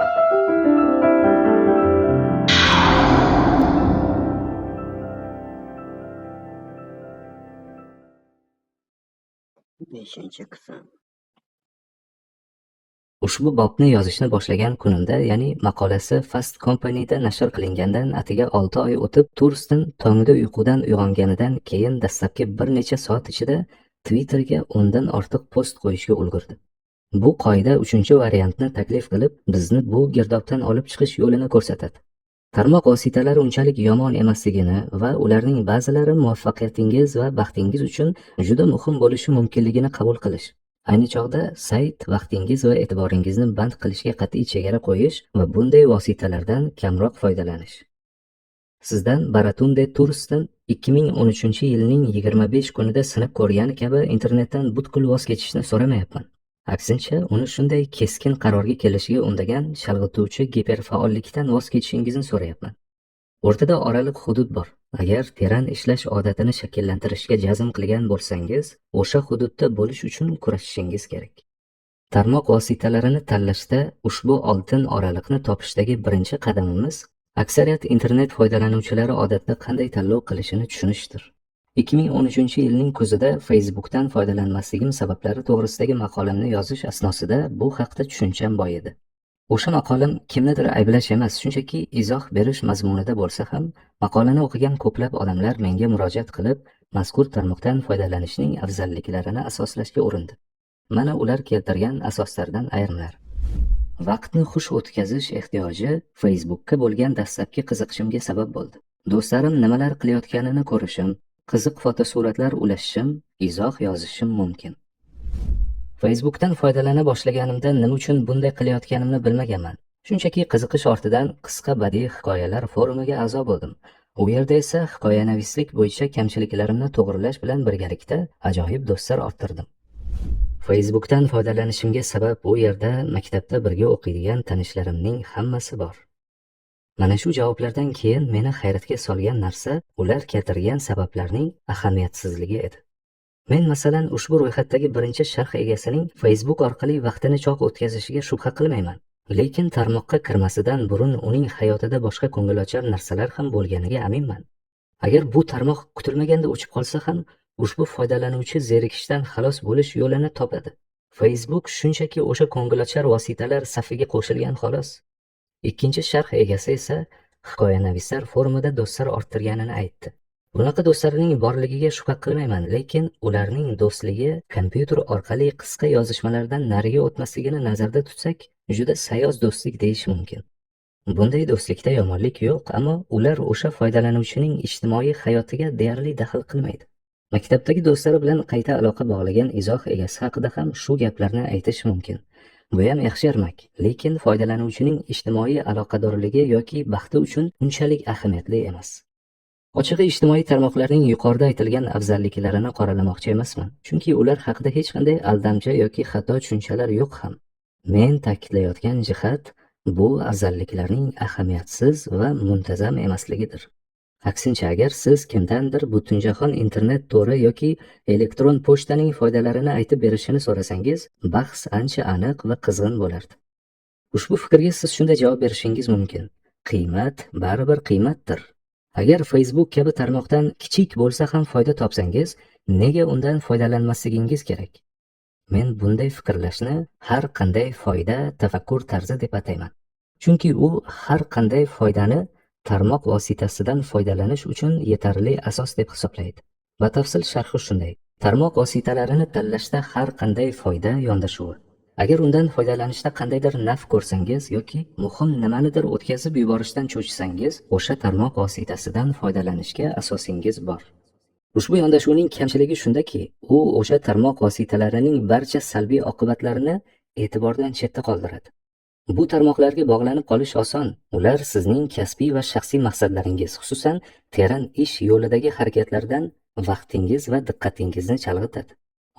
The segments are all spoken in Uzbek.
Beshinchi qism. Ushbu bobni yozishni boshlagan kunimda, ya'ni maqolasi Fast Company'da nashr qilingandan atigi 6 oy o'tib, Turston tongda uyqudan uyg'onganidan keyin dastlabki bir necha soat ichida Twitterga 10 dan ortiq post qo'yishga ulgurdi. Bu qoida 3-variantni taklif qilib, bizni bu girdobdan olib chiqish yo'lini ko'rsatadi. Tarmoq vositalari unchalik yomon emasligini va ularning ba'zilari muvaffaqiyatingiz va baxtingiz uchun juda muhim bo'lishi mumkinligini qabul qilish. Ayni chog'da sayt vaqtingiz va e'tiboringizni band qilishga qat'iy chegara qo'yish va bunday vositalardan kamroq foydalanish. Sizdan Baratunde Turston 2013-yilning 25 kunida sinib ko'rgani kabi internetdan butkul voz kechishni so'ramayapman. Aksincha, uni shunday keskin qarorga kelishiga undagan chalg'ituvchi giperfaollikdan voz kechishingizni so'rayapman. O'rtada oraliq hudud bor. Agar teran ishlash odatini shakllantirishga jazm qilgan bo'lsangiz, o'sha hududda bo'lish uchun kurashishingiz kerak. Tarmoq vositalarini tanlashda ushbu oltin oraliqni topishdagi birinchi qadamimiz aksariyat internet foydalanuvchilari odatda qanday tanlov qilishini tushunishdir. 2013-yilning kuzida Facebookdan foydalanmasligim sabablari to'g'risidagi maqolamni yozish asnosida bu haqda tushuncham boy edi. O'sha maqolam kimnidir ayblash emas, shunchaki izoh berish mazmunida bo'lsa ham, maqolani o'qigan ko'plab odamlar menga murojaat qilib, mazkur tarmoqdan foydalanishning afzalliklarini asoslashga urindi. Mana ular keltirgan asoslardan ayrimlar. Vaqtni xush o'tkazish ehtiyoji Facebookka bo'lgan dastlabki qiziqishimga sabab bo'ldi. Do'stlarim nimalar qilayotganini ko'rishim, qiziq fotosuratlar ulashishim, izoh yozishim mumkin. Facebookdan foydalana boshlaganimda nima uchun bunday qilayotganimni bilmaganman. Shunchaki qiziqish ortidan qisqa badiiy hikoyalar forumiga a'zo bo'ldim. U yerda esa hikoyanavislik bo'yicha kamchiliklarimni to'g'rilash bilan birgalikda ajoyib do'stlar orttirdim. Facebookdan foydalanishimga sabab u yerda maktabda birga o'qiydigan tanishlarimning hammasi bor. Mana shu javoblardan keyin meni hayratga solgan narsa ular keltirgan sabablarning ahamiyatsizligi edi. Men masalan ushbu ro'yxatdagi birinchi sharh egasining Facebook orqali vaqtini choq o'tkazishiga shubha qilmayman. Lekin tarmoqqa kirmasidan burun uning hayotida boshqa ko'ngilochar narsalar ham bo'lganiga aminman. Agar bu tarmoq kutilmaganda o'chib qolsa ham, ushbu foydalanuvchi zerikishdan xalos bo'lish yo'lini topadi. Facebook shunchaki o'sha ko'ngilochar vositalar safiga qo'shilgan xolos. Ikkinchi sharh egasi esa hikoyanavislar forumida do'stlar orttirganini aytdi. Bunaqa do'stlarning borligiga shubha qilmayman, lekin ularning do'stligi kompyuter orqali qisqa yozishmalardan nariga o'tmasligini nazarda tutsak, juda sayoz do'stlik deyish mumkin. Bunday do'stlikda yomonlik yo'q, ammo ular o'sha foydalanuvchining ijtimoiy hayotiga deyarli daxl qilmaydi. Maktabdagi do'stlari bilan qayta aloqa bog'lagan izoh egasi haqida ham shu gaplarni aytish mumkin. Bu ham yaxshi ermak, lekin foydalanuvchining ijtimoiy aloqadorligi yoki baxti uchun unchalik ahamiyatli emas. Ochig'i ijtimoiy tarmoqlarning yuqorida aytilgan afzalliklarini qoralamoqchi emasman, chunki ular haqida hech qanday aldamchi yoki xato tushunchalar yo'q ham. Men ta'kidlayotgan jihat bu afzalliklarning ahamiyatsiz va muntazam emasligidir. Aksincha, agar siz kimdandir butunjahon internet to'ri yoki elektron pochtaning foydalarini aytib berishini so'rasangiz, bahs ancha aniq va qizg'in bo'lardi. Ushbu fikrga siz shunday javob berishingiz mumkin: qiymat baribir qiymatdir. Agar Facebook kabi tarmoqdan kichik bo'lsa ham foyda topsangiz, nega undan foydalanmasligingiz kerak? Men bunday fikrlashni har qanday foyda tafakkur tarzi deb atayman. Chunki u har qanday foydani tarmoq vositasidan foydalanish uchun yetarli asos deb hisoblaydi. Batafsil sharhi shunday: tarmoq vositalarini tanlashda har qanday foyda yondashuvi. Agar undan foydalanishda qandaydir naf ko'rsangiz yoki muhim nimanidir o'tkazib yuborishdan cho'chisangiz, o'sha tarmoq vositasidan foydalanishga asosingiz bor. Ushbu yondashuvning kamchiligi shundaki, u o'sha tarmoq vositalarining barcha salbiy oqibatlarini e'tibordan chetda qoldiradi. Bu tarmoqlarga bog'lanib qolish oson. Ular sizning kasbiy va shaxsiy maqsadlaringiz, xususan teran ish yo'lidagi harakatlardan vaqtingiz va diqqatingizni chalg'itadi.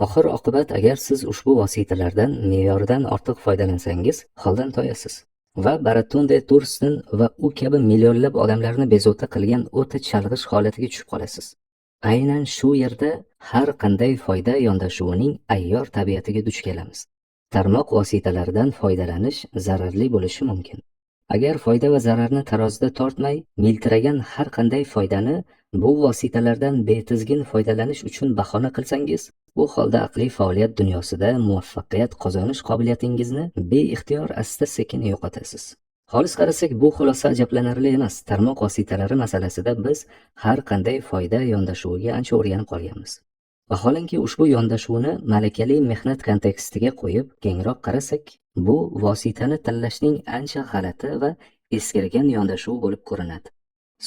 Oxir oqibat, agar siz ushbu vositalardan me'yoridan ortiq foydalansangiz, holdan toyasiz va Baratunde Turston va u kabi millionlab odamlarni bezovta qilgan o'ta chalg'ish holatiga tushib qolasiz. Aynan shu yerda har qanday foyda yondashuvining ayyor tabiatiga duch kelamiz. Tarmoq vositalaridan foydalanish zararli bo'lishi mumkin. Agar foyda va zararni tarozida tortmay, miltiragan har qanday foydani bu vositalardan betizgin foydalanish uchun bahona qilsangiz, bu holda aqliy faoliyat dunyosida muvaffaqiyat qozonish qobiliyatingizni beixtiyor asta-sekin yo'qotasiz. Xolis qarasak, bu xulosa ajablanarli emas. Tarmoq vositalari masalasida biz har qanday foyda yondashuviga ancha o'rganib qolganmiz. Vaholanki ushbu yondashuvni malakali mehnat kontekstiga qo'yib kengroq qarasak, bu vositani tanlashning ancha g'alati va eskirgan yondashuv bo'lib ko'rinadi.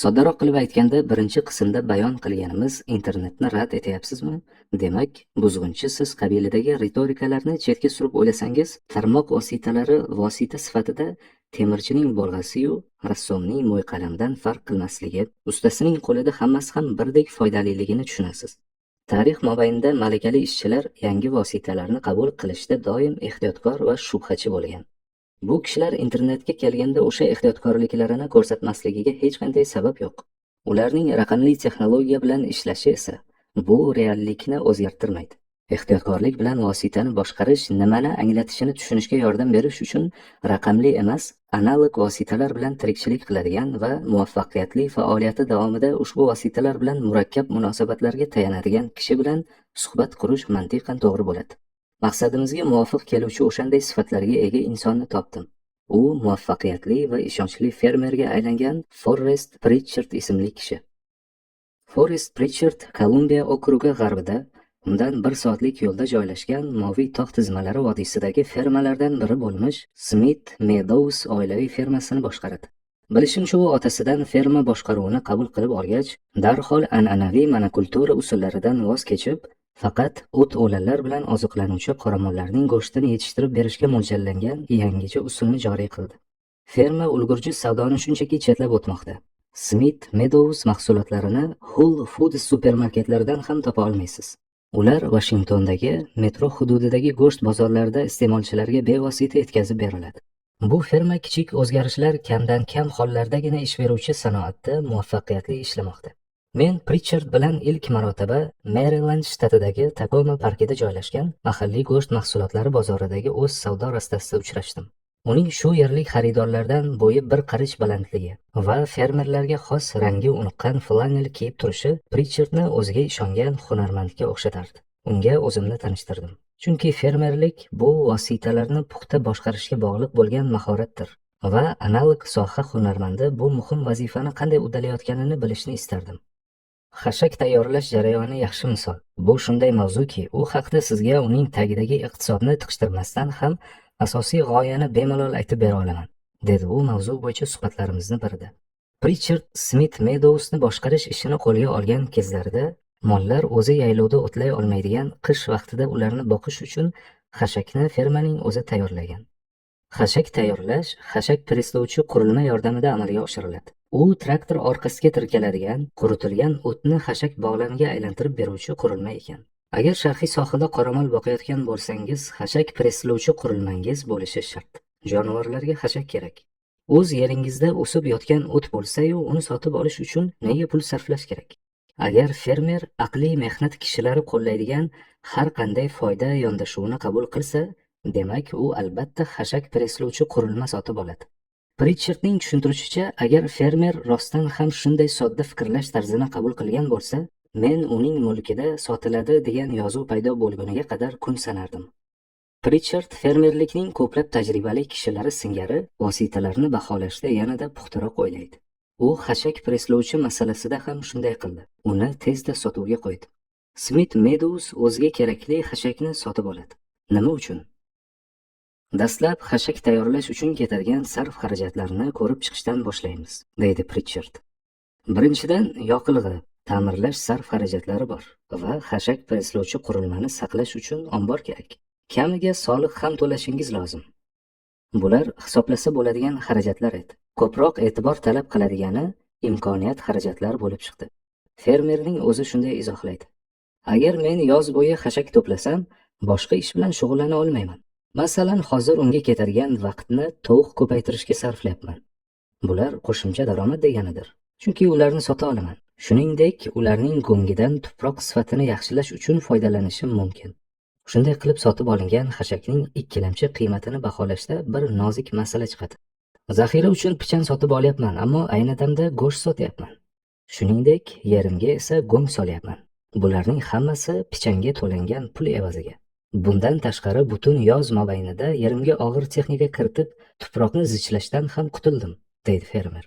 Soddaroq qilib aytganda, birinchi qismda bayon qilganimiz internetni rad etyapsizmi? Demak, buzg'unchi siz qabilidagi ritorikalarni chetga surib o'ylasangiz, tarmoq vositalari vosita sifatida temirchining bolg'asi-yu rassomning mo'yqalamdan farq qilmasligi, ustasining qo'lida hammasi ham birdek foydaliligini tushunasiz. Tarix mobaynida malakali ishchilar yangi vositalarni qabul qilishda doim ehtiyotkor va shubhachi bo'lgan. Bu kishilar internetga kelganda o'sha ehtiyotkorliklarini ko'rsatmasligiga hech qanday sabab yo'q. Ularning raqamli texnologiya bilan ishlashi esa bu reallikni o'zgartirmaydi. Ehtiyotkorlik bilan vositani boshqarish nimani anglatishini tushunishga yordam berish uchun raqamli emas, analog vositalar bilan tirikchilik qiladigan va muvaffaqiyatli faoliyati davomida ushbu vositalar bilan murakkab munosabatlarga tayanadigan kishi bilan suhbat qurish mantiqan to'g'ri bo'ladi. Maqsadimizga muvofiq keluvchi o'shanday sifatlarga ega insonni topdim. U muvaffaqiyatli va ishonchli fermerga aylangan Forrest Pritchard ismli kishi. Forrest Pritchard Kolumbiya okrugi g'arbida, undan 1 soatlik yo'lda joylashgan Moviy tog' tizmalari vodiysidagi fermalardan biri bo'lmish Smith Meadows oilaviy fermasini boshqaradi. Bilishimcha, u otasidan ferma boshqaruvini qabul qilib olgach, darhol an'anaviy monokultura usullaridan voz kechib, faqat o't-o'lanlar bilan oziqlanuvchi qoramollarning go'shtini yetishtirib berishga mo'ljallangan yangicha usulni joriy qildi. Ferma ulgurji savdoni shunchaki chetlab o'tmoqda. Smith Meadows mahsulotlarini Whole Foods supermarketlaridan ham topa olmaysiz. Ular Washingtondagi metro hududidagi go'sht bozorlarida iste'molchilarga bevosita yetkazib beriladi. Bu ferma kichik o'zgarishlar kamdan-kam hollardagina ish beruvchi sanoatda muvaffaqiyatli ishlamoqda. Men Pritchard bilan ilk marotaba Maryland shtatidagi Tacoma parkida joylashgan mahalliy go'sht mahsulotlari bozoridagi o'z savdo rastasida uchrashdim. Uning shu yerlik xaridorlardan bo'yi 1 qarich balandligi va fermerlarga xos rangi uniqqan flanel kiyib turishi Pritchardni o'ziga ishongan hunarmandga o'xshatardi. Unga o'zimni tanishtirdim. Chunki fermerlik bu vositalarni puxta boshqarishga bog'liq bo'lgan mahoratdir va analog soha hunarmandi bu muhim vazifani qanday uddalayotganini bilishni istardim. Xashak tayyorlash jarayoni yaxshi misol. Bu shunday mavzuki, u haqda sizga uning tagidagi iqtisodni tiqishtirmasdan ham asosiy g'oyani bemalol aytib bera olaman, dedi u mavzu bo'yicha suhbatlarimizni birida. Pritchard Smith Meadowsni boshqarish ishini qo'lga olgan kezlarida mollar o'zi yaylovda o'tlay olmaydigan qish vaqtida ularni boqish uchun xashakni fermaning o'zi tayyorlagan. Xashak tayyorlash xashak preslovchi qurilma yordamida amalga oshiriladi. U traktor orqasiga tirkaladigan, quritilgan o'tni xashak bog'lamiga aylantirib beruvchi qurilma ekan. Agar sharqiy sohilda qoramol boqayotgan bo'lsangiz, xashak preslovchi qurilmangiz bo'lishi shart. Jonivorlarga xashak kerak. O'z yeringizda o'sib yotgan o't bo'lsa-yu, uni sotib olish uchun nega pul sarflash kerak? Agar fermer aqliy mehnat kishilari qo'llaydigan har qanday foyda yondashuvini qabul qilsa, demak u albatta xashak preslovchi qurilma sotib oladi. Pritchardning tushuntirishicha, agar fermer rostdan ham shunday sodda fikrlash tarzini qabul qilgan bo'lsa, men uning mulkida sotiladi degan yozuv paydo bo'lguniga qadar kun sanardim. Pritchard fermerlikning ko'plab tajribali kishilari singari vositalarni baholashda yanada puxtaroq o'ylaydi. U xashak preslovchi masalasida ham shunday qildi. Uni tezda sotuvga qo'ydi. Smith Meadows o'ziga kerakli xashakni sotib oladi. Nima uchun? Dastlab xashak tayyorlash uchun ketadigan sarf xarajatlarini ko'rib chiqishdan boshlaymiz, deydi Pritchard. Birinchidan, yoqilg'i, ta'mirlash sarf xarajatlari bor va xashak preslovchi qurilmani saqlash uchun ombor kerak. Kamiga soliq ham to'lashingiz lozim. Bular hisoblasa bo'ladigan xarajatlar edi. Ko'proq e'tibor talab qiladigani imkoniyat xarajatlar bo'lib chiqdi. Fermerning o'zi shunday izohlaydi. Agar men yoz bo'yi xashak to'plasam, boshqa ish bilan shug'ullana olmayman. Masalan, hozir unga ketadigan vaqtni tovuq ko'paytirishga sarflayapman. Bular qo'shimcha daromad deganidir. Chunki ularni sota olaman. Shuningdek, ularning go'ngidan tuproq sifatini yaxshilash uchun foydalanishim mumkin. Shunday qilib sotib olingan xashakning ikkilamchi qiymatini baholashda bir nozik masala chiqadi. Zaxira uchun pichan sotib olyapman, ammo ayni damda go'sht sotyapman. Shuningdek, yerimga esa go'ng solyapman. Bularning hammasi pichanga to'langan pul evaziga. Bundan tashqari butun yoz mobaynida yerimga og'ir texnika kiritib, tuproqni zichlashdan ham qutuldim, deydi fermer.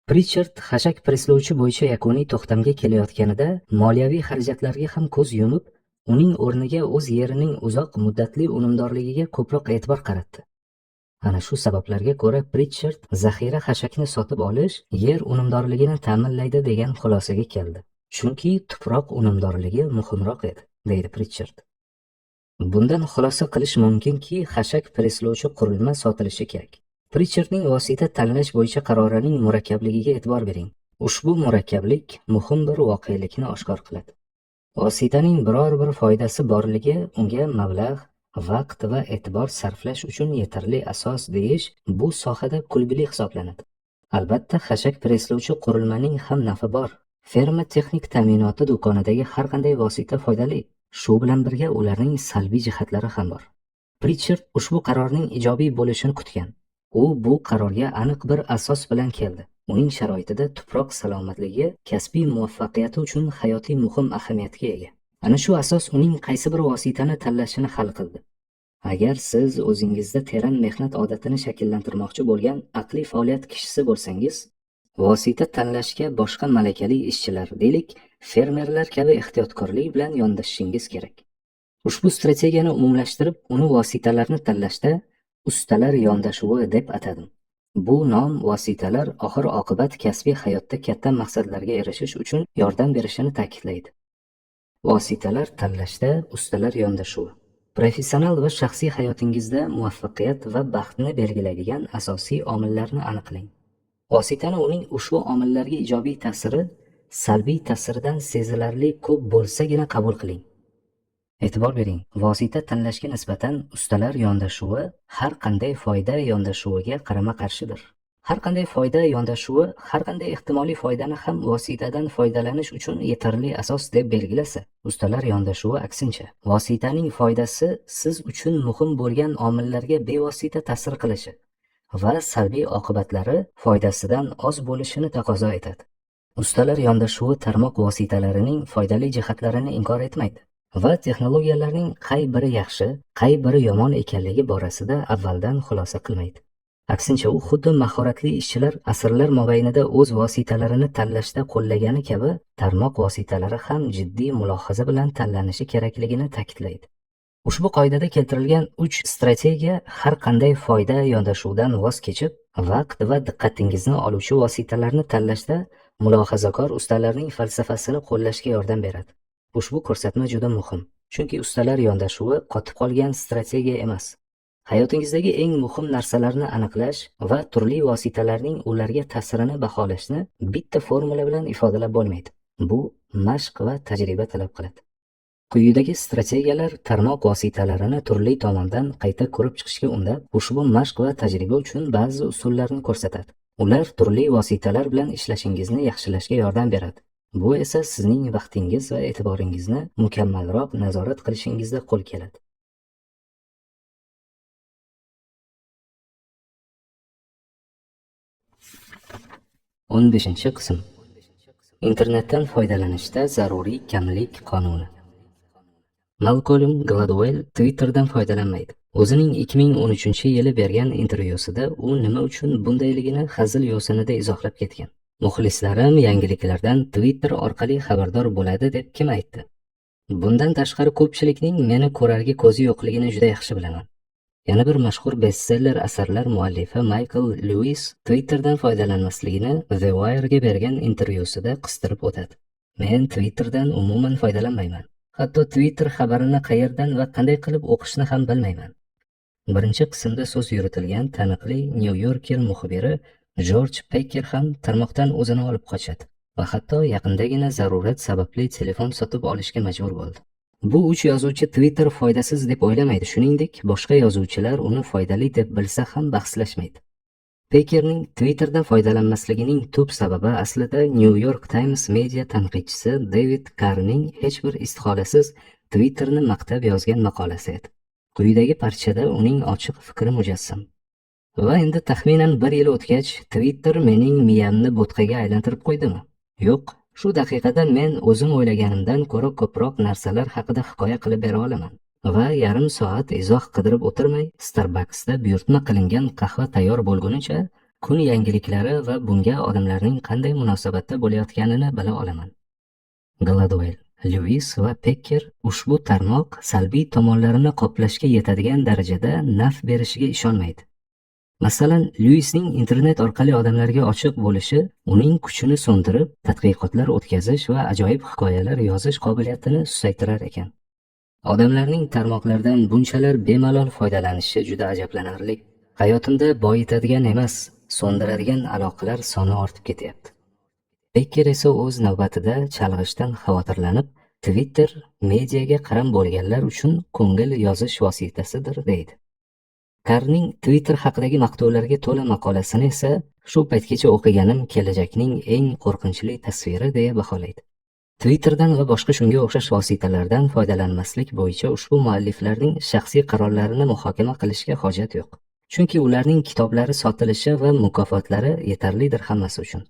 Prichard xashak preslovchi bo'yicha yakuniy to'xtamga kelayotganida moliyaviy xarajatlarga ham ko'z yumib, uning o'rniga o'z yerining uzoq muddatli unumdorligiga ko'proq e'tibor qaratdi. Ana shu sabablarga ko'ra Prichard zaxira xashakni sotib olish yer unumdorligini ta'minlaydi degan xulosaga keldi. Chunki tuproq unumdorligi muhimroq edi, deydi Prichard. Bundan xulosa qilish mumkinki, xashak preslovchi qurilma sotilishi kerak. Prichardning vosita tanlash bo'yicha qarorining murakkabligiga e'tibor bering. Ushbu murakkablik muhim bir voqelikni oshkor qiladi. Vositaning biror bir foydasi borligi unga mablag', vaqt va e'tibor sarflash uchun yetarli asos deyish bu sohada kulgili hisoblanadi. Albatta, xashak preslovchi qurilmaning ham nafi bor. Ferma texnik ta'minoti do'konidagi har qanday vosita foydali. Shu bilan birga ularning salbiy jihatlari ham bor. Prichard ushbu qarorning ijobiy bo'lishini kutgan. U bu qarorga aniq bir asos bilan keldi. Uning sharoitida tuproq salomatligi kasbiy muvaffaqiyati uchun hayotiy muhim ahamiyatga ega. Ana shu asos uning qaysi bir vositani tanlashini hal qildi. Agar siz o'zingizda teran mehnat odatini shakllantirmoqchi bo'lgan aqliy faoliyat kishisi bo'lsangiz, vosita tanlashga boshqa malakali ishchilar, deylik, fermerlar kabi ehtiyotkorlik bilan yondashishingiz kerak. Ushbu strategiyani umumlashtirib, uni vositalarni tanlashda ustalar yondashuvi deb atadim. Bu nom vositalar oxir-oqibat kasbiy hayotda katta maqsadlarga erishish uchun yordam berishini ta'kidlaydi. Vositalar tanlashda ustalar yondashuvi. Professional va shaxsiy hayotingizda muvaffaqiyat va baxtni belgilaydigan asosiy omillarni aniqlang. Vositani uning ushbu omillarga ijobiy ta'siri salbiy ta'siridan sezilarli ko'p bo'lsagina qabul qiling. E'tibor bering, vosita tanlashga nisbatan ustalar yondashuvi har qanday foyda yondashuviga qarama-qarshidir. Har qanday foyda yondashuvi har qanday ehtimoliy foydani ham vositadan foydalanish uchun yetarli asos deb belgilasa, ustalar yondashuvi aksincha, vositaning foydasi siz uchun muhim bo'lgan omillarga bevosita ta'sir qilishi va salbiy oqibatlari foydasidan oz bo'lishini taqozo etadi. Ustalar yondashuvi tarmoq vositalarining foydali jihatlarini inkor etmaydi va texnologiyalarning qay biri yaxshi, qay biri yomon ekanligi borasida avvaldan xulosa qilmaydi. Aksincha, u xuddi mahoratli ishchilar asrlar mobaynida o'z vositalarini tanlashda qo'llagani kabi, tarmoq vositalari ham jiddiy mulohaza bilan tanlanishi kerakligini ta'kidlaydi. Ushbu qoidada keltirilgan 3 strategiya har qanday foyda yondashuvidan voz kechib, vaqt va diqqatingizni oluvchi vositalarni tanlashda mulohazakor ustalarning falsafasini qo'llashga yordam beradi. Ushbu ko'rsatma juda muhim, chunki ustalar yondashuvi qotib qolgan strategiya emas. Hayotingizdagi eng muhim narsalarni aniqlash va turli vositalarning ularga ta'sirini baholashni bitta formula bilan ifodalab bo'lmaydi. Bu mashq va tajriba talab qiladi. Quyidagi strategiyalar tarmoq vositalarini turli tomondan qayta ko'rib chiqishga undab, ushbu mashq va tajriba uchun ba'zi usullarni ko'rsatadi. Ular turli vositalar bilan ishlashingizni yaxshilashga yordam beradi. Bu esa sizning vaqtingiz va e'tiboringizni mukammalroq nazorat qilishingizda qo'l keladi. O'n beshinchi qism. Internetdan foydalanishda zaruriy kamlik qonuni. Malcolm Gladwell Twitterdan foydalanmaydi. O'zining 2013-yili bergan intervyusida u nima uchun bundayligini hazil yo'sinida izohlab ketgan. Muxlislarim yangiliklardan Twitter orqali xabardor bo'ladi deb kim aytdi? Bundan tashqari ko'pchilikning meni ko'rarga ko'zi yo'qligini juda yaxshi bilaman. Yana bir mashhur bestseller asarlar muallifi Michael Lewis Twitterdan foydalanmasligini The Wire'ga bergan intervyusida qistirib o'tadi. Men Twitterdan umuman foydalanmayman. Hatto Twitter xabarini qayerdan va qanday qilib o'qishni ham bilmayman. Birinchi qismda so'z yuritilgan taniqli New Yorker muxbiri George Packer ham tarmoqdan o'zini olib qochadi va hatto yaqindagina zarurat sababli telefon sotib olishga majbur bo'ldi. Bu 3 yozuvchi Twitter foydasiz deb o'ylamaydi, shuningdek, boshqa yozuvchilar uni foydali deb bilsa ham bahslashmaydi. Packerning Twitterdan foydalanmasligining tub sababi aslida New York Times media tanqidchisi David Carrning hech bir istiholasiz Twitterni maqtab yozgan maqolasi edi. Quyidagi parchada uning ochiq fikri mujassam. Va endi taxminan 1 yil o'tgach, Twitter mening miyamni bo'tqaga aylantirib qo'ydimi? Yo'q, shu daqiqada men o'zim o'ylaganimdan ko'ra ko'proq narsalar haqida hikoya qilib bera olaman. Va yarim soat izoh qidirib o'tirmay, Starbucksda buyurtma qilingan qahva tayyor bo'lgunicha kun yangiliklari va bunga odamlarning qanday munosabatda bo'layotganini bila olaman. Gladwell, Lewis va Pecker ushbu tarmoq salbiy tomonlarini qoplashga yetadigan darajada naf berishiga ishonmaydi. Masalan, Lewisning internet orqali odamlarga ochiq bo'lishi uning kuchini so'ndirib, tadqiqotlar o'tkazish va ajoyib hikoyalar yozish qobiliyatini susaytirar ekan. Odamlarning tarmoqlardan bunchalar bemalol foydalanishi juda ajablanarli. Hayotimda boyitadigan emas, so'ndiradigan aloqalar soni ortib ketyapti. Becker esa o'z navbatida chalg'ishdan xavotirlanib, Twitter mediaga qaram bo'lganlar uchun ko'ngil yozish vositasidir deydi. Karning Twitter haqidagi maqtovlarga to'la maqolasini esa shu paytgacha o'qiganim kelajakning eng qo'rqinchli tasviri deya baholaydi. Twitterdan va boshqa shunga o'xshash vositalardan foydalanmaslik bo'yicha ushbu mualliflarning shaxsiy qarorlarini muhokama qilishga hojat yo'q. Chunki ularning kitoblari sotilishi va mukofotlari yetarlidir hammasi uchun.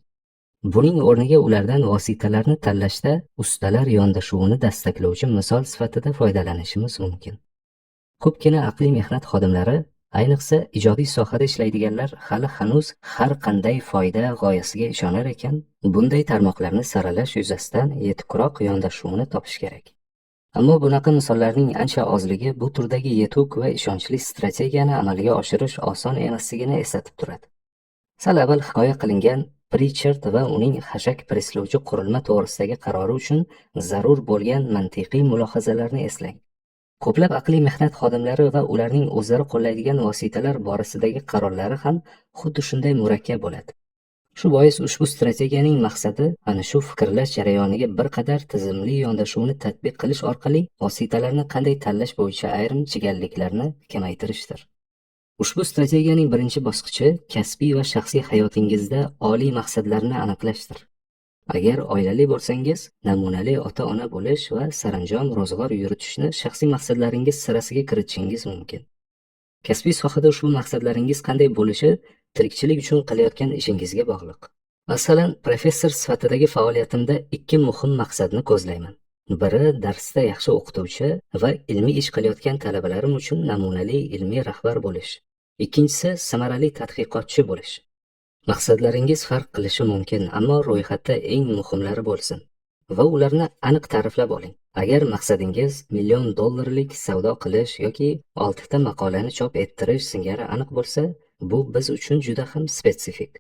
Buning o'rniga ulardan vositalarni tanlashda ustalar yondashuvini dastaklovchi misol sifatida foydalanishimiz mumkin. Ko'pgina aqliy mehnat xodimlari, ayniqsa ijodiy sohada ishlaydiganlar hali hanuz har qanday foyda g'oyasiga ishonar ekan, bunday tarmoqlarni saralash yuzasidan yetukroq yondashuvni topish kerak. Ammo bunaqa misollarning ancha ozligi bu turdagi yetuk va ishonchli strategiyani amalga oshirish oson emasligini eslatib turadi. Sal avval hikoya qilingan Pritchard va uning xashak preslovchi qurilma to'g'risidagi qarori uchun zarur bo'lgan mantiqiy mulohazalarni eslang. Ko'plab aqliy mehnat xodimlari va ularning o'zlari qo'llaydigan vositalar borasidagi qarorlari ham xuddi shunday murakkab bo'ladi. Shu bois ushbu strategiyaning maqsadi ana shu fikrlash jarayoniga bir qadar tizimli yondashuvni tatbiq qilish orqali vositalarni qanday tanlash bo'yicha ayrim chigalliklarni kamaytirishdir. Ushbu strategiyaning birinchi bosqichi kasbiy va shaxsiy hayotingizda oliy maqsadlarni aniqlashdir. Agar oilali bo'lsangiz, namunali ota-ona bo'lish va saranjom ro'zg'or yuritishni shaxsiy maqsadlaringiz sirasiga kiritishingiz mumkin. Kasbiy sohada ushbu maqsadlaringiz qanday bo'lishi tirikchilik uchun qilayotgan ishingizga bog'liq. Masalan, professor sifatidagi faoliyatimda 2 muhim maqsadni ko'zlayman. Biri darsda yaxshi o'qituvchi va ilmiy ish qilayotgan talabalarim uchun namunali ilmiy rahbar bo'lish. Ikkinchisi samarali tadqiqotchi bo'lish. Maqsadlaringiz farq qilishi mumkin, ammo ro'yxatda eng muhimlari bo'lsin va ularni aniq ta'riflab oling. Agar maqsadingiz $1,000,000 savdo qilish yoki 6 ta maqolani chop ettirish singari aniq bo'lsa, bu biz uchun juda ham spetsifik.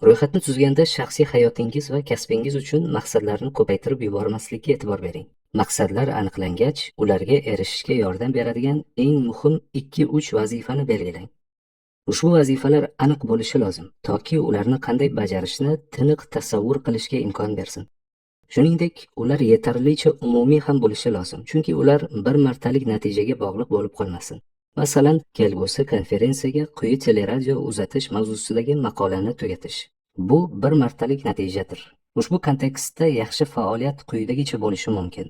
Ro'yxatni tuzganda shaxsiy hayotingiz va kasbingiz uchun maqsadlarni ko'paytirib yubormaslikka e'tibor bering. Maqsadlar aniqlangach, ularga erishishga yordam beradigan eng muhim 2-3 vazifani belgilang. Ushbu vazifalar aniq bo'lishi lozim, toki ularni qanday bajarishni tiniq tasavvur qilishga imkon bersin. Shuningdek, ular yetarlicha umumiy ham bo'lishi lozim, chunki ular bir martalik natijaga bog'liq bo'lib qolmasin. Masalan, kelgusi konferensiyaga quyi teleradio uzatish mavzusidagi maqolani tugatish. Bu bir martalik natijadir. Ushbu kontekstda yaxshi faoliyat quyidagicha bo'lishi mumkin.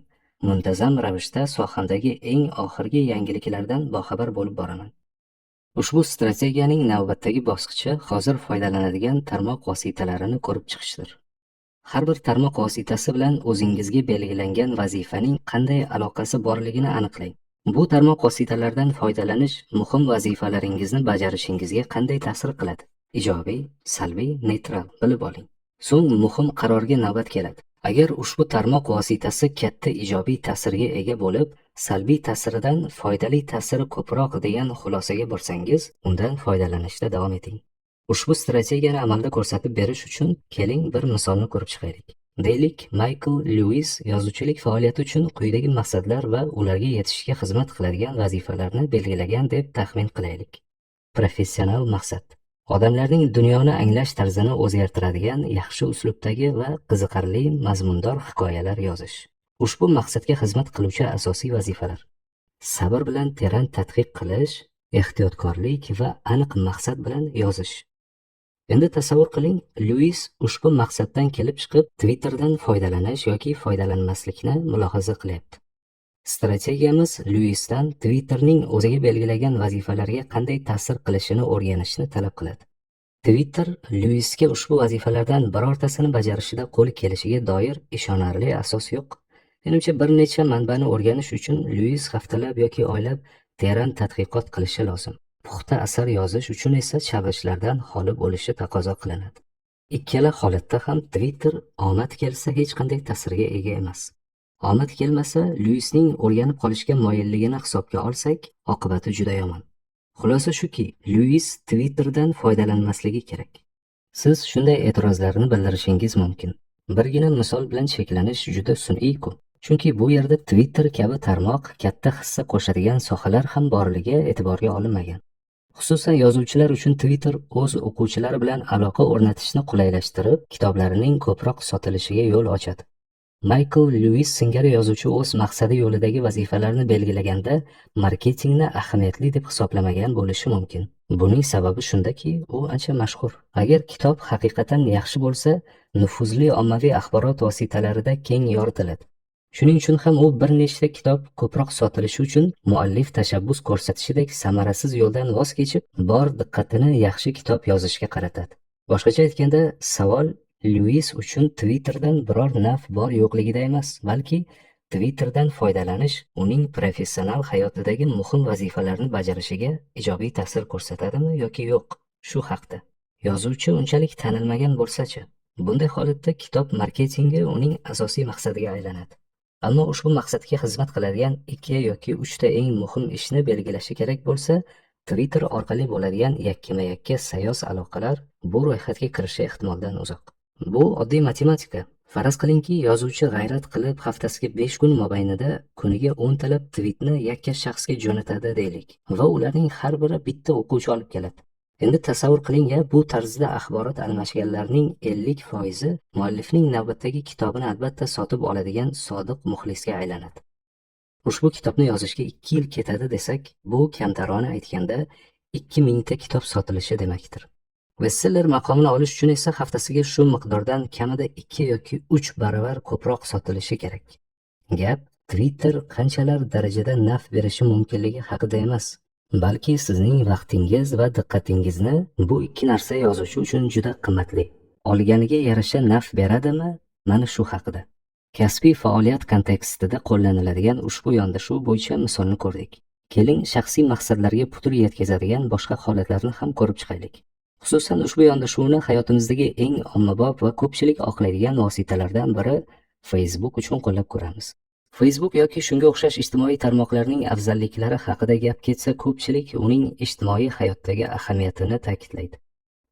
Muntazam ravishda sohamdagi eng oxirgi yangiliklardan boxabar bo'lib boraman. Ushbu strategiyaning navbatdagi bosqichi hozir foydalanadigan tarmoq vositalarini ko'rib chiqishdir. Har bir tarmoq vositasi bilan o'zingizga belgilangan vazifaning qanday aloqasi borligini aniqlang. Bu tarmoq vositalaridan foydalanish muhim vazifalaringizni bajarishingizga qanday ta'sir qiladi? Ijobiy, salbiy, neytral bilib oling. So'ng muhim qarorga navbat keladi. Agar ushbu tarmoq vositasi katta ijobiy ta'sirga ega bo'lib, salbiy ta'siridan foydali ta'siri ko'proq degan xulosaga borsangiz, undan foydalanishda davom eting. Ushbu strategiyani amalda ko'rsatib berish uchun keling bir misolni ko'rib chiqaylik. Deylik, Michael Lewis yozuvchilik faoliyati uchun quyidagi maqsadlar va ularga yetishga xizmat qiladigan vazifalarni belgilagan deb taxmin qilaylik. Professional maqsad: odamlarning dunyoni anglash tarzini o'zgartiradigan yaxshi uslubdagi va qiziqarli mazmundor hikoyalar yozish. Ushbu maqsadga xizmat qiluvchi asosiy vazifalar: sabr bilan teran tadqiq qilish, ehtiyotkorlik va aniq maqsad bilan yozish. Endi tasavvur qiling, Lewis ushbu maqsaddan kelib chiqib Twitterdan foydalanish yoki foydalanmaslikni mulohaza qilyapti. Strategiyamiz Luisdan Twitterning o'ziga belgilagan vazifalarga qanday ta'sir qilishini o'rganishni talab qiladi. Twitter Luisga ushbu vazifalardan birortasini bajarishida qo'l kelishiga doir ishonarli asos yo'q. Menimcha bir necha manbani o'rganish uchun Luis haftalab yoki oylab teran tadqiqot qilishi lozim. Puxta asar yozish uchun esa chalg'ishlardan xoli bo'lishi taqozo qilinadi. Ikkala holatda ham Twitter omad kelsa hech qanday ta'sirga ega emas. Omad kelmasa, Luisning o'rganib qolishga moyilligini hisobga olsak, oqibati juda yomon. Xulosa shuki, Luis Twitterdan foydalanmasligi kerak. Siz shunday e'tirozlarni bildirishingiz mumkin. Birgina misol bilan cheklanish juda sun'iy-ku. Chunki bu yerda Twitter kabi tarmoq katta hissa qo'shadigan sohalar ham borligi e'tiborga olinmagan. Xususan yozuvchilar uchun Twitter o'z o'quvchilari bilan aloqa o'rnatishni qulaylashtirib, kitoblarining ko'proq sotilishiga yo'l ochadi. Michael Lewis singari yozuvchi o'z maqsadi yo'lidagi vazifalarni belgilaganda marketingni ahamiyatli deb hisoblamagan bo'lishi mumkin. Buning sababi shundaki, u ancha mashhur. Agar kitob haqiqatan yaxshi bo'lsa, nufuzli ommaviy axborot vositalarida keng yoritiladi. Shuning uchun ham u bir nechta kitob ko'proq sotilishi uchun muallif tashabbus ko'rsatishidek samarasiz yo'ldan voz kechib, bor diqqatini yaxshi kitob yozishga qaratadi. Boshqacha aytganda, savol Lewis uchun Twitterdan biror naf bor yo'qligida emas, balki Twitterdan foydalanish uning professional hayotidagi muhim vazifalarni bajarishiga ijobiy ta'sir ko'rsatadimi yoki yo'q? Shu haqda. Yozuvchi unchalik tanilmagan bo'lsa-chi, bunday holatda kitob marketingi uning asosiy maqsadiga aylanadi. Ammo ushbu maqsadga xizmat qiladigan 2 yoki 3 ta eng muhim ishni belgilashi kerak bo'lsa, Twitter orqali bo'ladigan yakkama-yakka sayoz aloqalar bu ro'yxatga kirishi ehtimoldan uzoq. Bu oddiy matematika. Faraz qilingki, yozuvchi g'ayrat qilib haftasiga 5 kun mobaynida kuniga 10 talab tweetni yakka shaxsga jo'natadi deylik va ularning har biri bitta o'quvchi olib keladi. Endi tasavvur qiling, bu tarzda axborot almashganlarning 50% muallifning navbatdagi kitobini albatta sotib oladigan sodiq muxlisga aylanadi. Ushbu kitobni yozishga 2 yil ketadi desak, bu kamtarona aytganda 2000 ta kitob sotilishi demakdir. Bestseller maqomini olish uchun esa haftasiga shu miqdordan kamida 2 yoki 3 baravar ko'proq sotilishi kerak. Gap Twitter qanchalar darajada naf berishi mumkinligi haqida emas, balki sizning vaqtingiz va diqqatingizni bu ikki narsa yozuvchi uchun juda qimmatli. Olganiga yarasha naf beradimi? Mana shu haqida. Kasbiy faoliyat kontekstida qo'llaniladigan ushbu yondashuv bo'yicha misolni ko'rdik. Keling, shaxsiy maqsadlarga putur yetkazadigan boshqa holatlarni ham ko'rib chiqaylik. Xususan ushbu yondashuvni hayotimizdagi eng ommabop va ko'pchilik oqlaydigan vositalardan biri Facebook uchun qo'llab ko'ramiz. Facebook yoki shunga o'xshash ijtimoiy tarmoqlarning afzalliklari haqida gap ketsa, ko'pchilik uning ijtimoiy hayotdagi ahamiyatini ta'kidlaydi.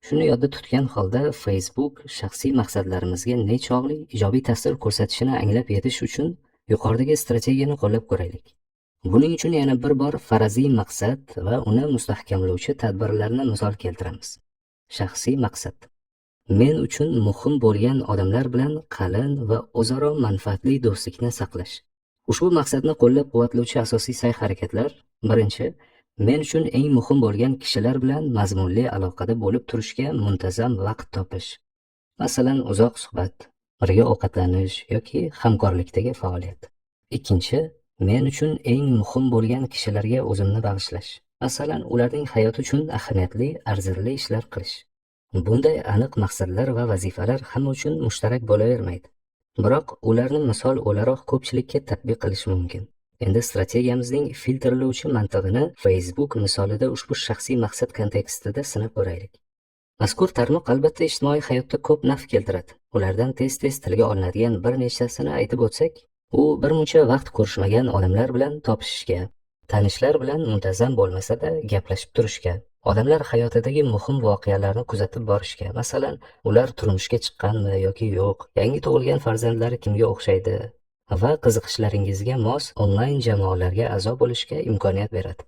Shuni yodda tutgan holda Facebook shaxsiy maqsadlarimizga nechog'li ijobiy ta'sir ko'rsatishini anglab yetish uchun yuqoridagi strategiyani qo'llab ko'raylik. Buning uchun yana bir bor faraziy maqsad va uni mustahkamlovchi tadbirlarni misol keltiramiz. Shaxsiy maqsad. Men uchun muhim bo'lgan odamlar bilan qalin va o'zaro manfaatli do'stlikni saqlash. Ushbu maqsadni qo'llab-quvvatlovchi asosiy sa'y-harakatlar: birinchi, men uchun eng muhim bo'lgan kishilar bilan mazmunli aloqada bo'lib turishga muntazam vaqt topish. Masalan, uzoq suhbat, birga ovqatlanish yoki hamkorlikdagi faoliyat. Ikkinchi, men uchun eng muhim bo'lgan kishilarga o'zimni bag'ishlash. Masalan, ularning hayoti uchun ahamiyatli, arzirli ishlar qilish. Bunday aniq maqsadlar va vazifalar hamma uchun mushtarak bo'lavermaydi. Biroq ularni misol o'laroq ko'pchilikka tatbiq qilish mumkin. Endi strategiyamizning filtrlovchi mantig'ini Facebook misolida ushbu shaxsiy maqsad kontekstida sinab ko'raylik. Mazkur tarmoq albatta ijtimoiy hayotda ko'p naf keltiradi. Ulardan tez-tez tilga olinadigan bir nechtasini aytib o'tsak, u bir muncha vaqt ko'rishmagan odamlar bilan topishishga, tanishlar bilan muntazam bo'lmasa-da gaplashib turishga, odamlar hayotidagi muhim voqealarni kuzatib borishga, masalan, ular turmushga chiqqanmi yoki yo'q, yangi tug'ilgan farzandlari kimga o'xshaydi va qiziqishlaringizga mos onlayn jamoalarga a'zo bo'lishga imkoniyat beradi.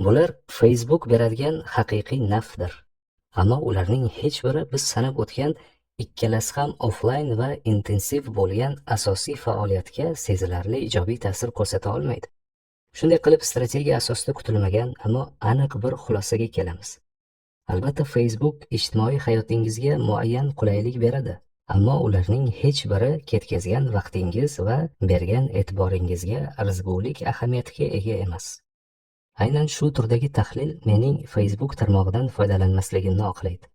Bular Facebook beradigan haqiqiy nafdir. Ammo ularning hech biri biz sanab o'tgan ikkalasi ham offlayn va intensiv bo'lgan asosiy faoliyatga sezilarli ijobiy ta'sir ko'rsata olmaydi. Shunday qilib, strategiya asosida kutilmagan, ammo aniq bir xulosaga kelamiz. Albatta, Facebook ijtimoiy hayotingizga muayyan qulaylik beradi, ammo ularning hech biri ketkazgan vaqtingiz va bergan e'tiboringizga arzigulik ahamiyatga ega emas. Aynan shu turdagi tahlil mening Facebook tarmog'idan foydalanmasligimni oqlaydi.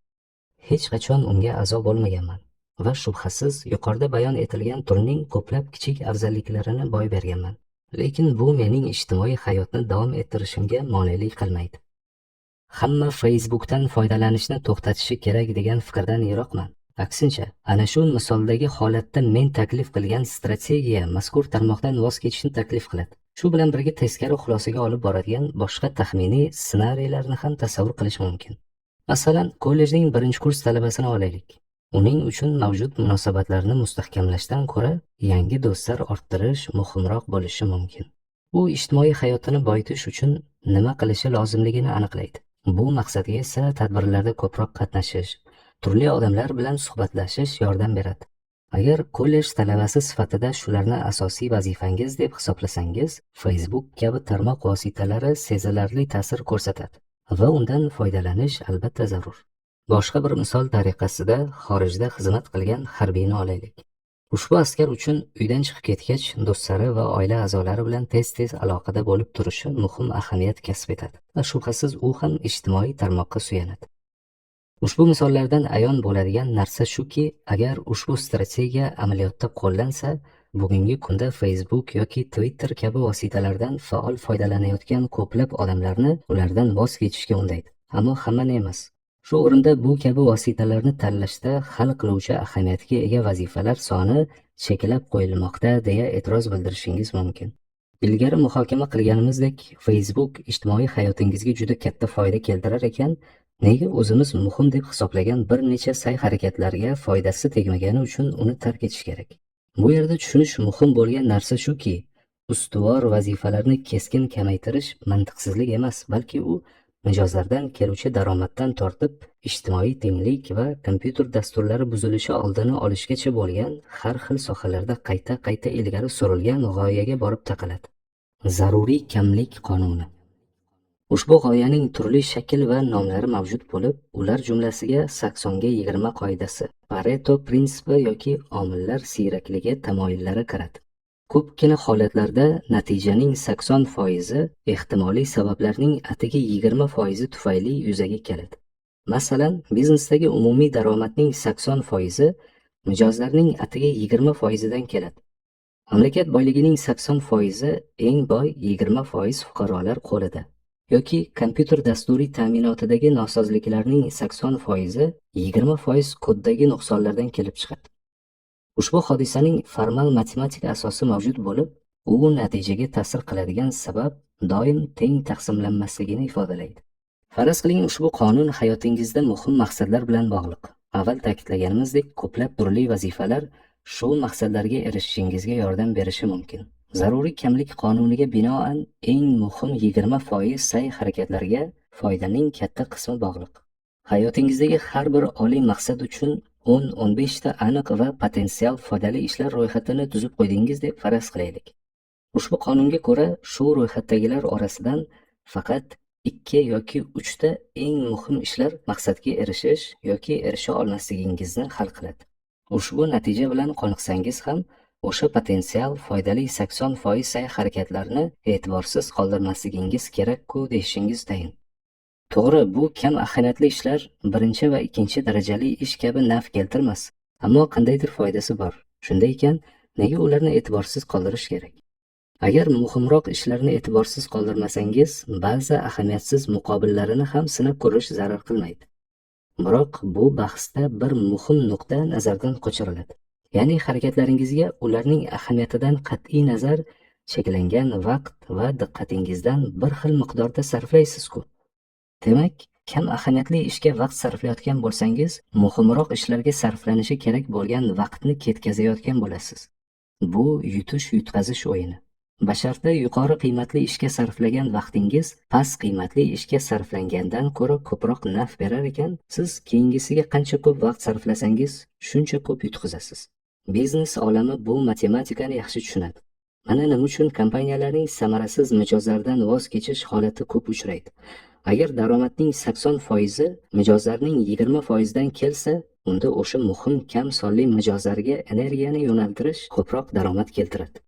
Hech qachon unga a'zo bo'lmaganman va shubhasiz yuqorida bayon etilgan turning ko'plab kichik afzalliklarini boy berganman. Lekin bu mening ijtimoiy hayotni davom ettirishimga monelik qilmaydi. Hamma Facebookdan foydalanishni to'xtatishi kerak degan fikrdan yiroqman. Aksincha, ana shu misoldagi holatda men taklif qilgan strategiya mazkur tarmoqdan voz kechishni taklif qiladi. Shu bilan birga teskari xulosaga olib boradigan boshqa taxminiy ssenariylarni ham tasavvur qilish mumkin. Masalan, kollejning birinchi kurs talabasini olaylik. Uning uchun mavjud munosabatlarni mustahkamlashdan ko'ra yangi do'stlar orttirish muhimroq bo'lishi mumkin. U ijtimoiy hayotini boyitish uchun nima qilishi lozimligini aniqlaydi. Bu maqsadga esa tadbirlarda ko'proq qatnashish, turli odamlar bilan suhbatlashish yordam beradi. Agar kollej talabasi sifatida shularni asosiy vazifangiz deb hisoblasangiz, Facebook kabi tarmoq vositalari sezilarli ta'sir ko'rsatadi va undan foydalanish albatta zarur. Boshqa bir misol tariqasida xorijda xizmat qilgan harbiyni olaylik. Ushbu askar uchun uydan chiqib ketgach, do'stlari va oila a'zolari bilan tez-tez aloqada bo'lib turishi muhim ahamiyat kasb etadi va shubhasiz u ham ijtimoiy tarmoqqa suyanadi. Ushbu misollardan ayon bo'ladigan narsa shuki, agar ushbu strategiya amaliyotda qo'llansa, bugungi kunda Facebook yoki Twitter kabi vositalardan faol foydalanayotgan ko'plab odamlarni ulardan voz kechishga undaydi. Ammo hammani emas. Shu o'rinda bu kabi vositalarni tanlashda hal qiluvchi ahamiyatga ega vazifalar soni cheklab qo'yilmoqda deya e'tiroz bildirishingiz mumkin. Ilgari muhokama qilganimizdek, Facebook ijtimoiy hayotingizga juda katta foyda keltirar ekan, nega o'zimiz muhim deb hisoblagan bir necha sa'y-harakatlarga foydasi tegmagani uchun uni tark etish kerak? Bu yerda tushunish muhim bo'lgan narsa shuki, ustuvor vazifalarni keskin kamaytirish mantiqsizlik emas, balki u mijozlardan keluvchi daromaddan tortib, ijtimoiy tenglik va kompyuter dasturlari buzilishi oldini olishgacha bo'lgan har xil sohalarda qayta ilgari surilgan g'oyaga borib taqaladi. Zaruriy kamlik qonuni. Ushbu g'oyaning turli shakl va nomlari mavjud bo'lib, ular jumlasiga 80-20 qoidasi, Pareto prinsipi yoki omillar siyrakligi tamoyillari kiradi. Ko'pgina holatlarda natijaning 80% ehtimoliy sabablarning atigi 20% tufayli yuzaga keladi. Masalan, biznesdagi umumiy daromadning 80% mijozlarning atigi 20% keladi. Mamlakat boyligining 80% eng boy 20% fuqarolar qo'lida. Yoki kompyuter dasturiy ta'minotidagi nosozliklarning 80% 20% koddagi nuqsonlardan kelib chiqadi. Ushbu hodisaning formal matematik asosi mavjud bo'lib, u natijaga ta'sir qiladigan sabab doim teng taqsimlanmasligini ifodalaydi. Faraz qiling, ushbu qonun hayotingizda muhim maqsadlar bilan bog'liq. Avval ta'kidlaganimizdek, ko'plab turli vazifalar shu maqsadlarga erishishingizga yordam berishi mumkin. Zaruriy kamlik qonuniga binoan eng muhim 20% sa'y-harakatlarga foydaning katta qismi bog'liq. Hayotingizdagi har bir oliy maqsad uchun 10-15 ta aniq va potensial foydali ishlar ro'yxatini tuzib qo'ydingiz deb faraz qilaylik. Ushbu qonunga ko'ra, shu ro'yxatdagilar orasidan faqat 2 yoki 3 ta eng muhim ishlar maqsadga erishish yoki erisha olmasligingizni hal qiladi. Ushbu natija bilan qoniqsangiz ham, o'sha potensial foydali 80% sa'y-harakatlarni e'tiborsiz qoldirmasligingiz kerak-ku deyishingiz tayin. To'g'ri, bu kam ahamiyatli ishlar birinchi va ikkinchi darajali ish kabi naf keltirmas, ammo qandaydir foydasi bor. Shunday ekan, nega ularni e'tiborsiz qoldirish kerak? Agar muhimroq ishlarni e'tiborsiz qoldirmasangiz, ba'zi ahamiyatsiz muqobillarini ham sinab ko'rish zarar qilmaydi. Biroq bu bahsda bir muhim nuqta nazardan qochiriladi. Ya'ni harakatlaringizga ularning ahamiyatidan qat'iy nazar cheklangan vaqt va diqqatingizdan bir xil miqdorda sarflaysiz-ku. Demak, kam ahamiyatli ishga vaqt sarflayotgan bo'lsangiz, muhimroq ishlarga sarflanishi kerak bo'lgan vaqtni ketkazayotgan bo'lasiz. Bu yutish-yutqazish o'yini. Basharda yuqori qiymatli ishga sarflagan vaqtingiz past qiymatli ishga sarflangandan ko'ra ko'proq naf berar ekan, siz keyingisiga qancha ko'p vaqt sarflasangiz, shuncha ko'p yutqazasiz. Biznes olami bu matematikani yaxshi tushunadi. Mana nima uchun kompaniyalarning samarasiz mijozlardan voz kechish holati ko'p uchraydi. Agar daromadning 80% mijozlarning 20% dan kelsa, unda o'sha muhim kam sonli mijozlarga energiyani yo'naltirish ko'proq daromad keltiradi.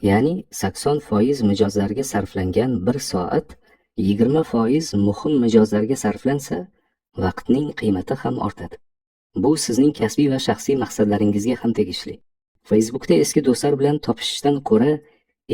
Ya'ni 80% mijozlarga sarflangan 1 soat 20% muhim mijozlarga sarflansa, vaqtning qiymati ham ortadi. Bu sizning kasbiy va shaxsiy maqsadlaringizga ham tegishli. Facebookda eski do'stlar bilan topishishdan ko'ra,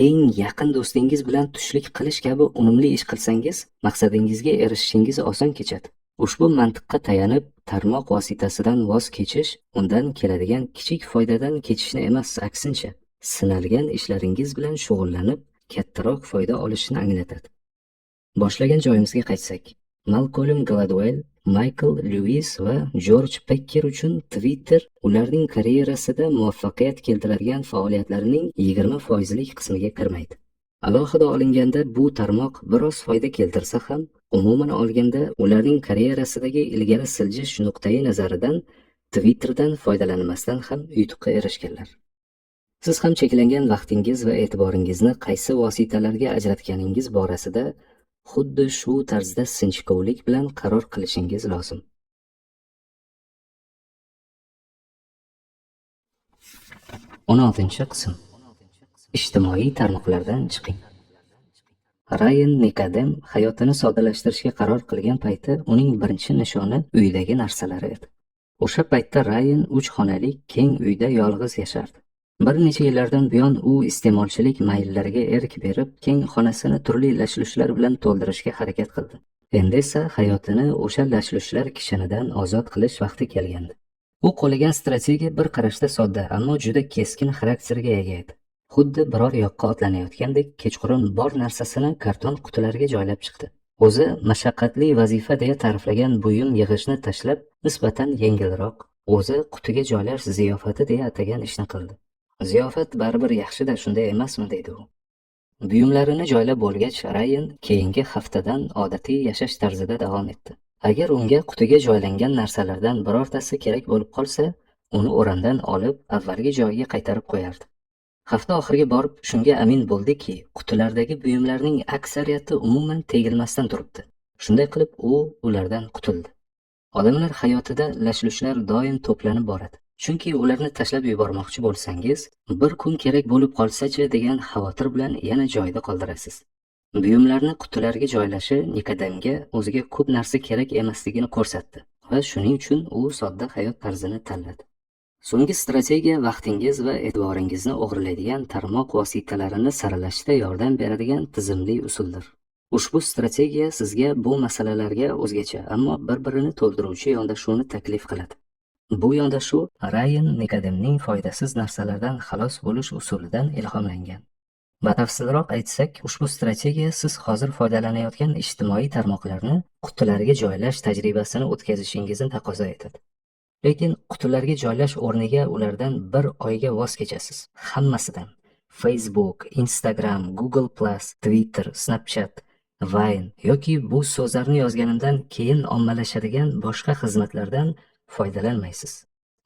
eng yaqin do'stingiz bilan tushlik qilish kabi unumli ish qilsangiz, maqsadingizga erishishingiz oson kechadi. Ushbu mantiqqa tayanib, tarmoq vositasidan voz kechish undan keladigan kichik foydadan kechishni emas, aksincha, sinalgan ishlaringiz bilan shug'ullanib, kattaroq foyda olishni anglatadi. Boshlagan joyimizga qaytsak, Malcolm Gladwell, Michael Lewis va George Packer uchun Twitter ularning karyerasida muvaffaqiyat keltiradigan faoliyatlarining 20% qismiga kirmaydi. Alohida olinganda bu tarmoq biroz foyda keltirsa ham, umuman olganda ularning karyerasidagi ilgari siljish nuqtai nazaridan Twitterdan foydalanmasdan ham yutuqqa erishganlar. Siz ham cheklangan vaqtingiz va e'tiboringizni qaysi vositalarga ajratganingiz borasida xuddi shu tarzda sinchkovlik bilan qaror qilishingiz lozim. 16-qism. Ijtimoiy tarmoqlardan chiqing. Ryan Nikodem hayotini soddalashtirishga qaror qilgan payti uning birinchi nishoni uydagi narsalari edi. O'sha paytda Ryan 3 xonali keng uyda yolg'iz yashardi. Bir necha yillardan buyon u iste'molchilik mayllariga erk berib, keng xonasini turli lashlushlar bilan to'ldirishga harakat qildi. Endi esa hayotini o'sha lashlushlar kishanidan ozod qilish vaqti kelgandi. U qo'llagan strategiya bir qarashda sodda, ammo juda keskin xarakterga ega edi. Xuddi biror yoqqa otlanayotgandek kechqurun bor narsasini karton qutilarga joylab chiqdi. O'zi mashaqqatli vazifa deya ta'riflagan buyum yig'ishni tashlab, nisbatan yengilroq, o'zi qutiga joylash ziyofati deya atagan ishni qildi. Ziyofat baribir yaxshi-da, shunday emasmi, deydi u. Buyumlarini joylab bo'lgach, Ryan keyingi haftadan odatiy yashash tarzida davom etdi. Agar unga qutiga joylangan narsalardan birortasi kerak bo'lib qolsa, uni o'ramdan olib, avvalgi joyiga qaytarib qo'yardi. Hafta oxiriga borib shunga amin bo'ldiki, qutilardagi buyumlarning aksariyati umuman tegilmasdan turibdi. Shunday qilib u ulardan qutuldi. Odamlar hayotida lashlushlar doim to'planib boradi. Chunki ularni tashlab yubormoqchi bo'lsangiz, bir kun kerak bo'lib qolsa-chi degan xavotir bilan yana joyida qoldirasiz. Buyumlarni qutilarga joylashi Nikodemga o'ziga ko'p narsa kerak emasligini ko'rsatdi va shuning uchun u sodda hayot tarzini tanladi. So'nggi strategiya vaqtingiz va e'tiboringizni o'g'irlaydigan tarmoq vositalarini saralashda yordam beradigan tizimli usuldir. Ushbu strategiya sizga bu masalalarga o'zgacha, ammo bir-birini to'ldiruvchi yondashuvni taklif qiladi. Bu yondashuv Ryan Nikodemning foydasiz narsalardan xalos bo'lish usulidan ilhomlangan. Batafsilroq aytsak, ushbu strategiya siz hozir foydalanayotgan ijtimoiy tarmoqlarni qutilarga joylash tajribasini o'tkazishingizni taqozo etadi. Lekin qutilarga joylash o'rniga ulardan bir oyga voz kechasiz. Hammasidan. Facebook, Instagram, Google+, Twitter, Snapchat, Vine yoki bu so'zlarni yozganimdan keyin ommalashadigan boshqa xizmatlardan foydalanmaysiz.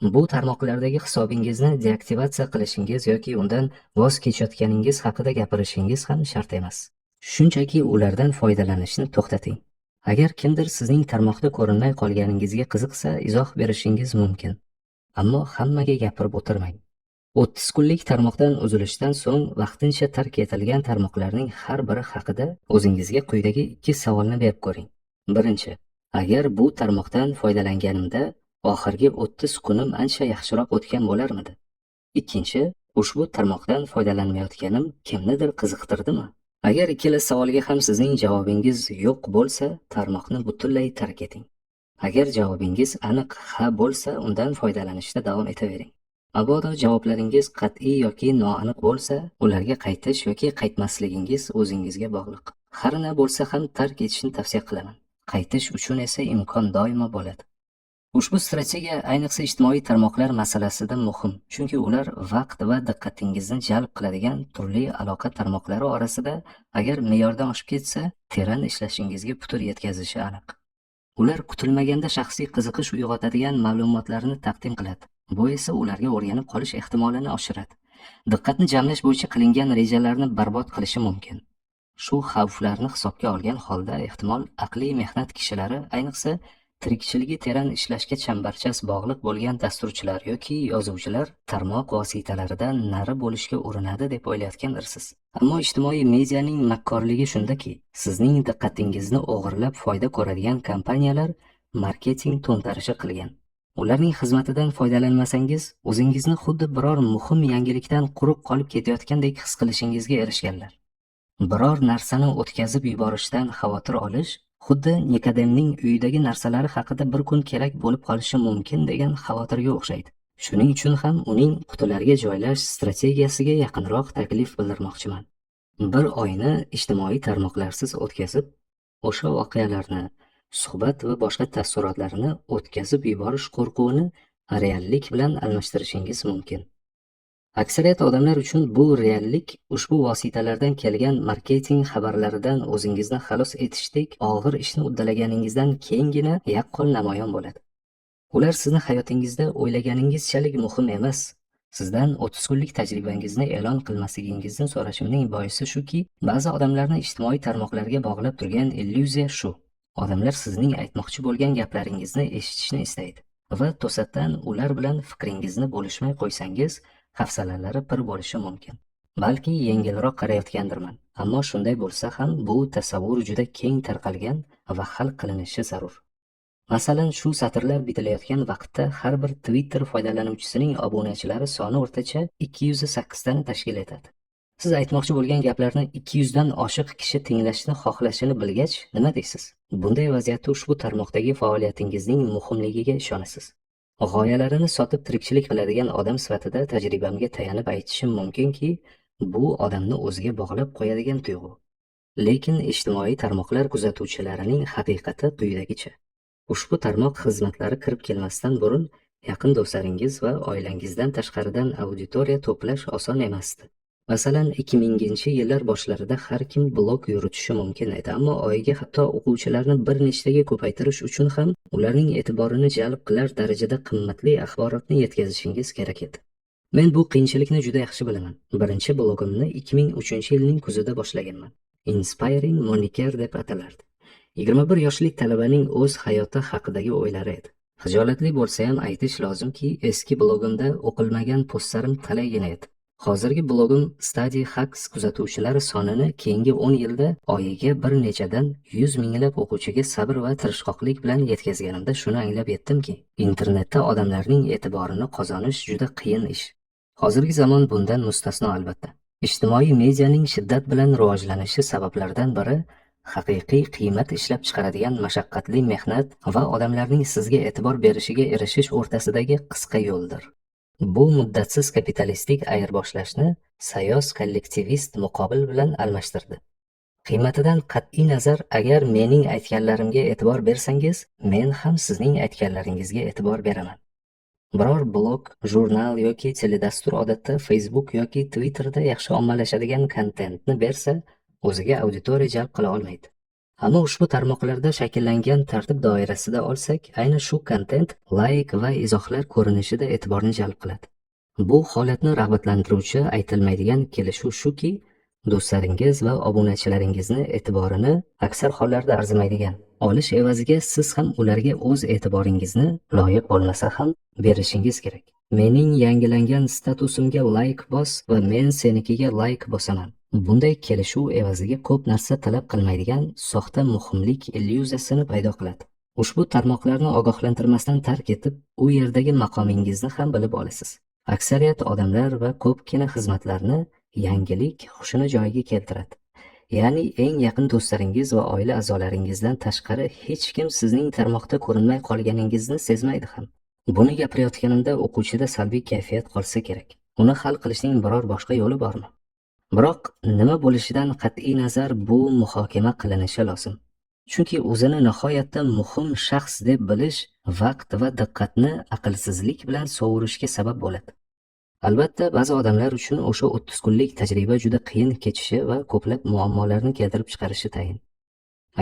Bu tarmoqlardagi hisobingizni deaktivatsiya qilishingiz yoki undan voz kechayotganingiz haqida gapirishingiz ham shart emas. Shunchaki ulardan foydalanishni to'xtating. Agar kimdir sizning tarmoqda ko'rinmay qolganingizga qiziqsa, izoh berishingiz mumkin. Ammo hammaga gapirib o'tirmang. 30 kunlik tarmoqdan uzilishdan so'ng vaqtincha tark etilgan tarmoqlarning har biri haqida o'zingizga quyidagi 2 savolni berib ko'ring. Birinchi, agar bu tarmoqdan foydalanganimda oxirgi 30 kunim ancha yaxshiroq o'tgan bo'larmidi? Ikkinchi, ushbu tarmoqdan foydalanmayotganim kimnidir qiziqtirdimi? Agar ikkala savolga ham sizning javobingiz yo'q bo'lsa, tarmoqni butunlay tark eting. Agar javobingiz aniq ha bo'lsa, undan foydalanishda davom etavering. Mabodo javoblaringiz qat'iy yoki noaniq bo'lsa, ularga qaytish yoki qaytmasligingiz o'zingizga bog'liq. Har na bo'lsa ham tark etishni tavsiya qilaman. Qaytish uchun esa imkon doimo bo'ladi. Ushbu strategiya ayniqsa ijtimoiy tarmoqlar masalasida muhim, chunki ular vaqt va diqqatingizni jalb qiladigan turli aloqa tarmoqlari orasida agar me'yordan oshib ketsa, teran ishlashingizga putur yetkazishi aniq. Ular kutilmaganda shaxsiy qiziqish uyg'otadigan ma'lumotlarni taqdim qiladi. Bu esa ularga o'rganib qolish ehtimolini oshiradi. Diqqatni jamlash bo'yicha qilingan rejalarni barbod qilishi mumkin. Shu xavflarni hisobga olgan holda ehtimol aqliy mehnat kishilari, ayniqsa tirikchiligi teran ishlashga chambarchas bog'liq bo'lgan dasturchilar yoki yozuvchilar tarmoq vositalaridan nari bo'lishga urinadi deb o'ylayotgandirsiz. Ammo ijtimoiy medianing makkorligi shundaki, sizning diqqatingizni o'g'irlab foyda ko'radigan kompaniyalar marketing to'ntarishi qilgan. Ularning xizmatidan foydalanmasangiz, o'zingizni xuddi biror muhim yangilikdan quruq qolib ketayotgandek his qilishingizga erishganlar. Biror narsani o'tkazib yuborishdan xavotir olish xuddi Nikodemning uyidagi narsalari haqida bir kun kerak bo'lib qolishi mumkin degan xavotirga o'xshaydi. Shuning uchun ham uning qutilarga joylash strategiyasiga yaqinroq taklif bildirmoqchiman. Bir oyni ijtimoiy tarmoqlarsiz o'tkazib, o'sha voqealarni, suhbat va boshqa taassurotlarni o'tkazib yuborish qo'rquvini reallik bilan almashtirishingiz mumkin. Aksariyat odamlar uchun bu reallik ushbu vositalardan kelgan marketing xabarlaridan o'zingizni xalos etishdek og'ir ishni uddalaganingizdan keyingina yaqqol namoyon bo'ladi. Ular sizni hayotingizda o'ylaganingizchalik muhim emas. Sizdan 30 kunlik tajribangizni e'lon qilmasligingizni so'rashimning boisi shuki, ba'zi odamlarni ijtimoiy tarmoqlarga bog'lab turgan illyuziya shu. Odamlar sizning aytmoqchi bo'lgan gaplaringizni eshitishni istaydi va to'satdan ular bilan fikringizni bo'lishmay qo'ysangiz, hafsalalari pir bo'lishi mumkin. Balki yengilroq qarayotgandirman, ammo shunday bo'lsa ham bu tasavvur juda keng tarqalgan va hal qilinishi zarur. Masalan, shu satrlar bitilayotgan vaqtda har bir Twitter foydalanuvchisining obunachilari soni o'rtacha 208 tani tashkil etadi. Siz aytmoqchi bo'lgan gaplarni 200 dan oshiq kishi tinglashni xohlashini bilgach, nima deysiz? Bunday vaziyatda ushbu tarmoqdagi faoliyatingizning muhimligiga ishonasiz. G'oyalarini sotib tirikchilik qiladigan odam sifatida tajribamga tayanib aytishim mumkinki, bu odamni o'ziga bog'lab qo'yadigan tuyg'u. Lekin ijtimoiy tarmoqlar kuzatuvchilarining haqiqati quyidagicha. Ushbu tarmoq xizmatlari kirib kelmasdan burun yaqin do'stlaringiz va oilangizdan tashqaridan auditoriya to'plash oson emasdi. Masalan, 2000-yillar boshlarida har kim blog yuritishi mumkin edi, ammo oyiga hatto o'quvchilarni bir nechtaga ko'paytirish uchun ham ularning e'tiborini jalb qilar darajada qimmatli axborotni yetkazishingiz kerak edi. Men bu qiyinchilikni juda yaxshi bilaman. Birinchi blogimni 2003-yilning kuzida boshlaganman. Inspiring Moniker deb atalardi. 21 yoshlik talabaning o'z hayoti haqidagi o'ylari edi. Hijolatli bo'lsa ham aytish lozimki, eski blogimda o'qilmagan postlarim talaygina edi. Hozirgi blogim Study Hacks kuzatuvchilari sonini keyingi 10 yilda oyiga bir nechadan 100 minglab o'quvchiga sabr va tirishqoqlik bilan yetkazganimda shuni anglab yetdimki, internetda odamlarning e'tiborini qozonish juda qiyin ish. Hozirgi zamon bundan mustasno albatta. Ijtimoiy medianing shiddat bilan rivojlanishi sabablaridan biri haqiqiy qiymat ishlab chiqaradigan mashaqqatli mehnat va odamlarning sizga e'tibor berishiga erishish o'rtasidagi qisqa yo'ldir. Bu muddatsiz kapitalistik ayirboshlashni sayoz kollektivist muqobil bilan almashtirdi. Qiymatidan qat'iy nazar, agar mening aytganlarimga e'tibor bersangiz, men ham sizning aytganlaringizga e'tibor beraman. Biror blog, jurnal yoki teledastur odatda Facebook yoki Twitterda yaxshi ommalashadigan kontentni bersa, o'ziga auditoriya jalb qila olmaydi. Ammo ushbu tarmoqlarda shakllangan tartib doirasida olsak, ayni shu kontent like va izohlar ko'rinishida e'tiborni jalb qiladi. Bu holatni rag'batlantiruvchi aytilmaydigan kelishuv shuki, do'stlaringiz va obunachilaringizni e'tiborini aksar hollarda arzimaydigan olish evaziga siz ham ularga o'z e'tiboringizni loyiq bo'lmasa ham berishingiz kerak. Mening yangilangan statusimga like bos va men senikiga like bosaman. Bunday kelishuv evaziga ko'p narsa talab qilmaydigan soxta muhimlik illyuziyasini paydo qiladi. Ushbu tarmoqlarni ogohlantirmasdan tark etib, u yerdagi maqomingizni ham bilib olasiz. Aksariyat odamlar va ko'pgina xizmatlarni yangilik xushini joyiga keltiradi. Ya'ni eng yaqin do'stlaringiz va oila a'zolaringizdan tashqari hech kim sizning tarmoqda ko'rinmay qolganingizni sezmaydi ham. Buni gapirayotganimda o'quvchida salbiy kayfiyat qolsa kerak. Uni hal qilishning biror boshqa yo'li bormi? Biroq nima bo'lishidan qat'iy nazar bu muhokama qilinishi lozim. Chunki o'zini nihoyatda muhim shaxs deb bilish vaqt va diqqatni aqlsizlik bilan sovurishga sabab bo'ladi. Albatta, ba'zi odamlar uchun o'sha 30 kunlik tajriba juda qiyin kechishi va ko'plab muammolarni keltirib chiqarishi tayin.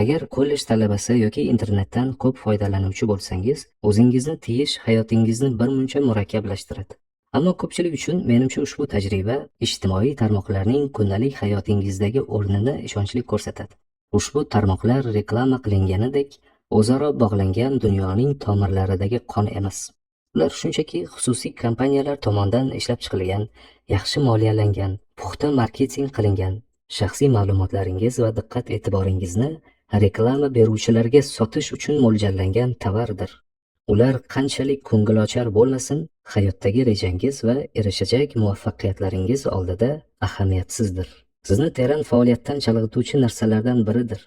Agar kollej talabasi yoki internetdan ko'p foydalanuvchi bo'lsangiz, o'zingizni tiyish hayotingizni birmuncha murakkablashtiradi. Ammo ko'pchilik uchun menimcha ushbu tajriba ijtimoiy tarmoqlarning kundalik hayotingizdagi o'rnini ishonchli ko'rsatadi. Ushbu tarmoqlar reklama qilinganidek o'zaro bog'langan dunyoning tomirlaridagi qon emas. Ular shunchaki xususiy kompaniyalar tomonidan ishlab chiqilgan, yaxshi moliyalangan, puxta marketing qilingan shaxsiy ma'lumotlaringiz va diqqat-e'tiboringizni reklama beruvchilarga sotish uchun mo'ljallangan tovardir. Ular qanchalik ko'ngilochar bo'lmasin, hayotdagi rejangiz va erishajak muvaffaqiyatlaringiz oldida ahamiyatsizdir. Sizni teran faoliyatdan chalg'ituvchi narsalardan biridir.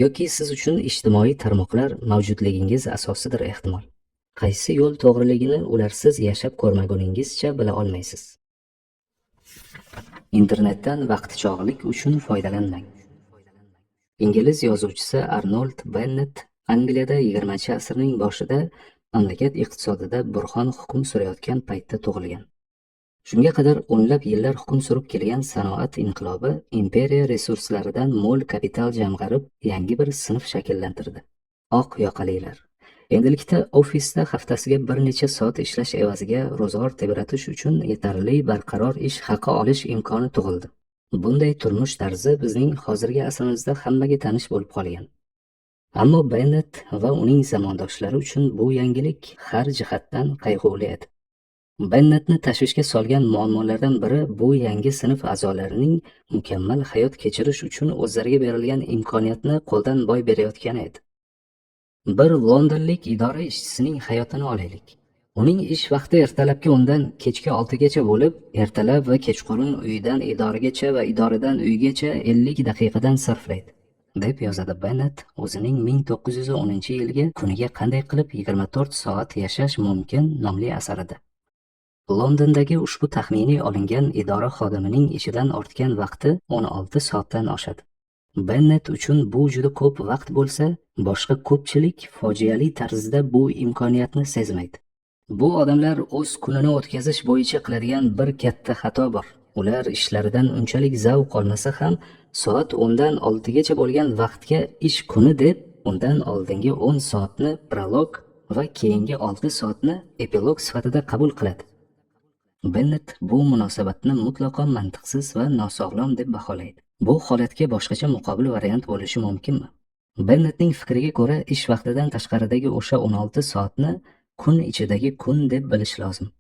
Yoki siz uchun ijtimoiy tarmoqlar mavjudligingiz asosidir ehtimol. Qaysi yo'l to'g'riligini ularsiz yashab ko'rmaguningizcha bila olmaysiz. Internetdan vaqtichog'lik uchun foydalanmang. Ingliz yozuvchisi Arnold Bennett Angliyada 20-asrning boshida mamlakat iqtisodida burxon hukm surayotgan paytda tug'ilgan. Shunga qadar o'nlab yillar hukm surib kelgan sanoat inqilobi imperiya resurslaridan mo'l kapital jamg'arib, yangi bir sinf shakllantirdi. Oq yoqalilar. Endilikda ofisda haftasiga bir necha soat ishlash evaziga ro'zg'or tebratish uchun yetarli barqaror ish haqi olish imkoni tug'ildi. Bunday turmush tarzi bizning hozirgi asrimizda hammaga tanish bo'lib qolgan. Ammo Bennett va uning zamondoshlari uchun bu yangilik har jihatdan qayg'uli edi. Bennettni tashvishga solgan muammolardan biri bu yangi sinf a'zolarining mukammal hayot kechirish uchun o'zlariga berilgan imkoniyatni qo'ldan boy berayotgani edi. Bir londonlik idora ishchisining hayotini olaylik. Uning ish vaqti ertalabki 10 dan kechki 6 gacha bo'lib, ertalab va kechqurun uyidan idoragacha va idoradan uygacha 50 daqiqadan sarflaydi, deb yozadi Bennett o'zining 1910-yilgi kuniga qanday qilib 24 soat yashash mumkin nomli asarida. Londondagi ushbu taxminiy olingan idora xodimining ishidan ortgan vaqti 16 soatdan oshadi. Bennett uchun bu juda ko'p vaqt bo'lsa, boshqa ko'pchilik fojiali tarzda bu imkoniyatni sezmaydi. Bu odamlar o'z kunini o'tkazish bo'yicha qiladigan bir katta xato bor. Ular ishlaridan unchalik zavq olmasa ham soat 10 dan 6 gacha bo'lgan vaqtga ish kuni deb, undan oldingi 10 soatni prolog va keyingi 6 soatni epilog sifatida qabul qiladi. Bennett bu munosabatni mutlaqo mantiqsiz va nosog'lom deb baholaydi. Bu holatga boshqacha muqobil variant bo'lishi mumkinmi? Bennettning fikriga ko'ra, ish vaqtidan tashqaridagi o'sha 16 soatni kun ichidagi kun deb bilish lozim.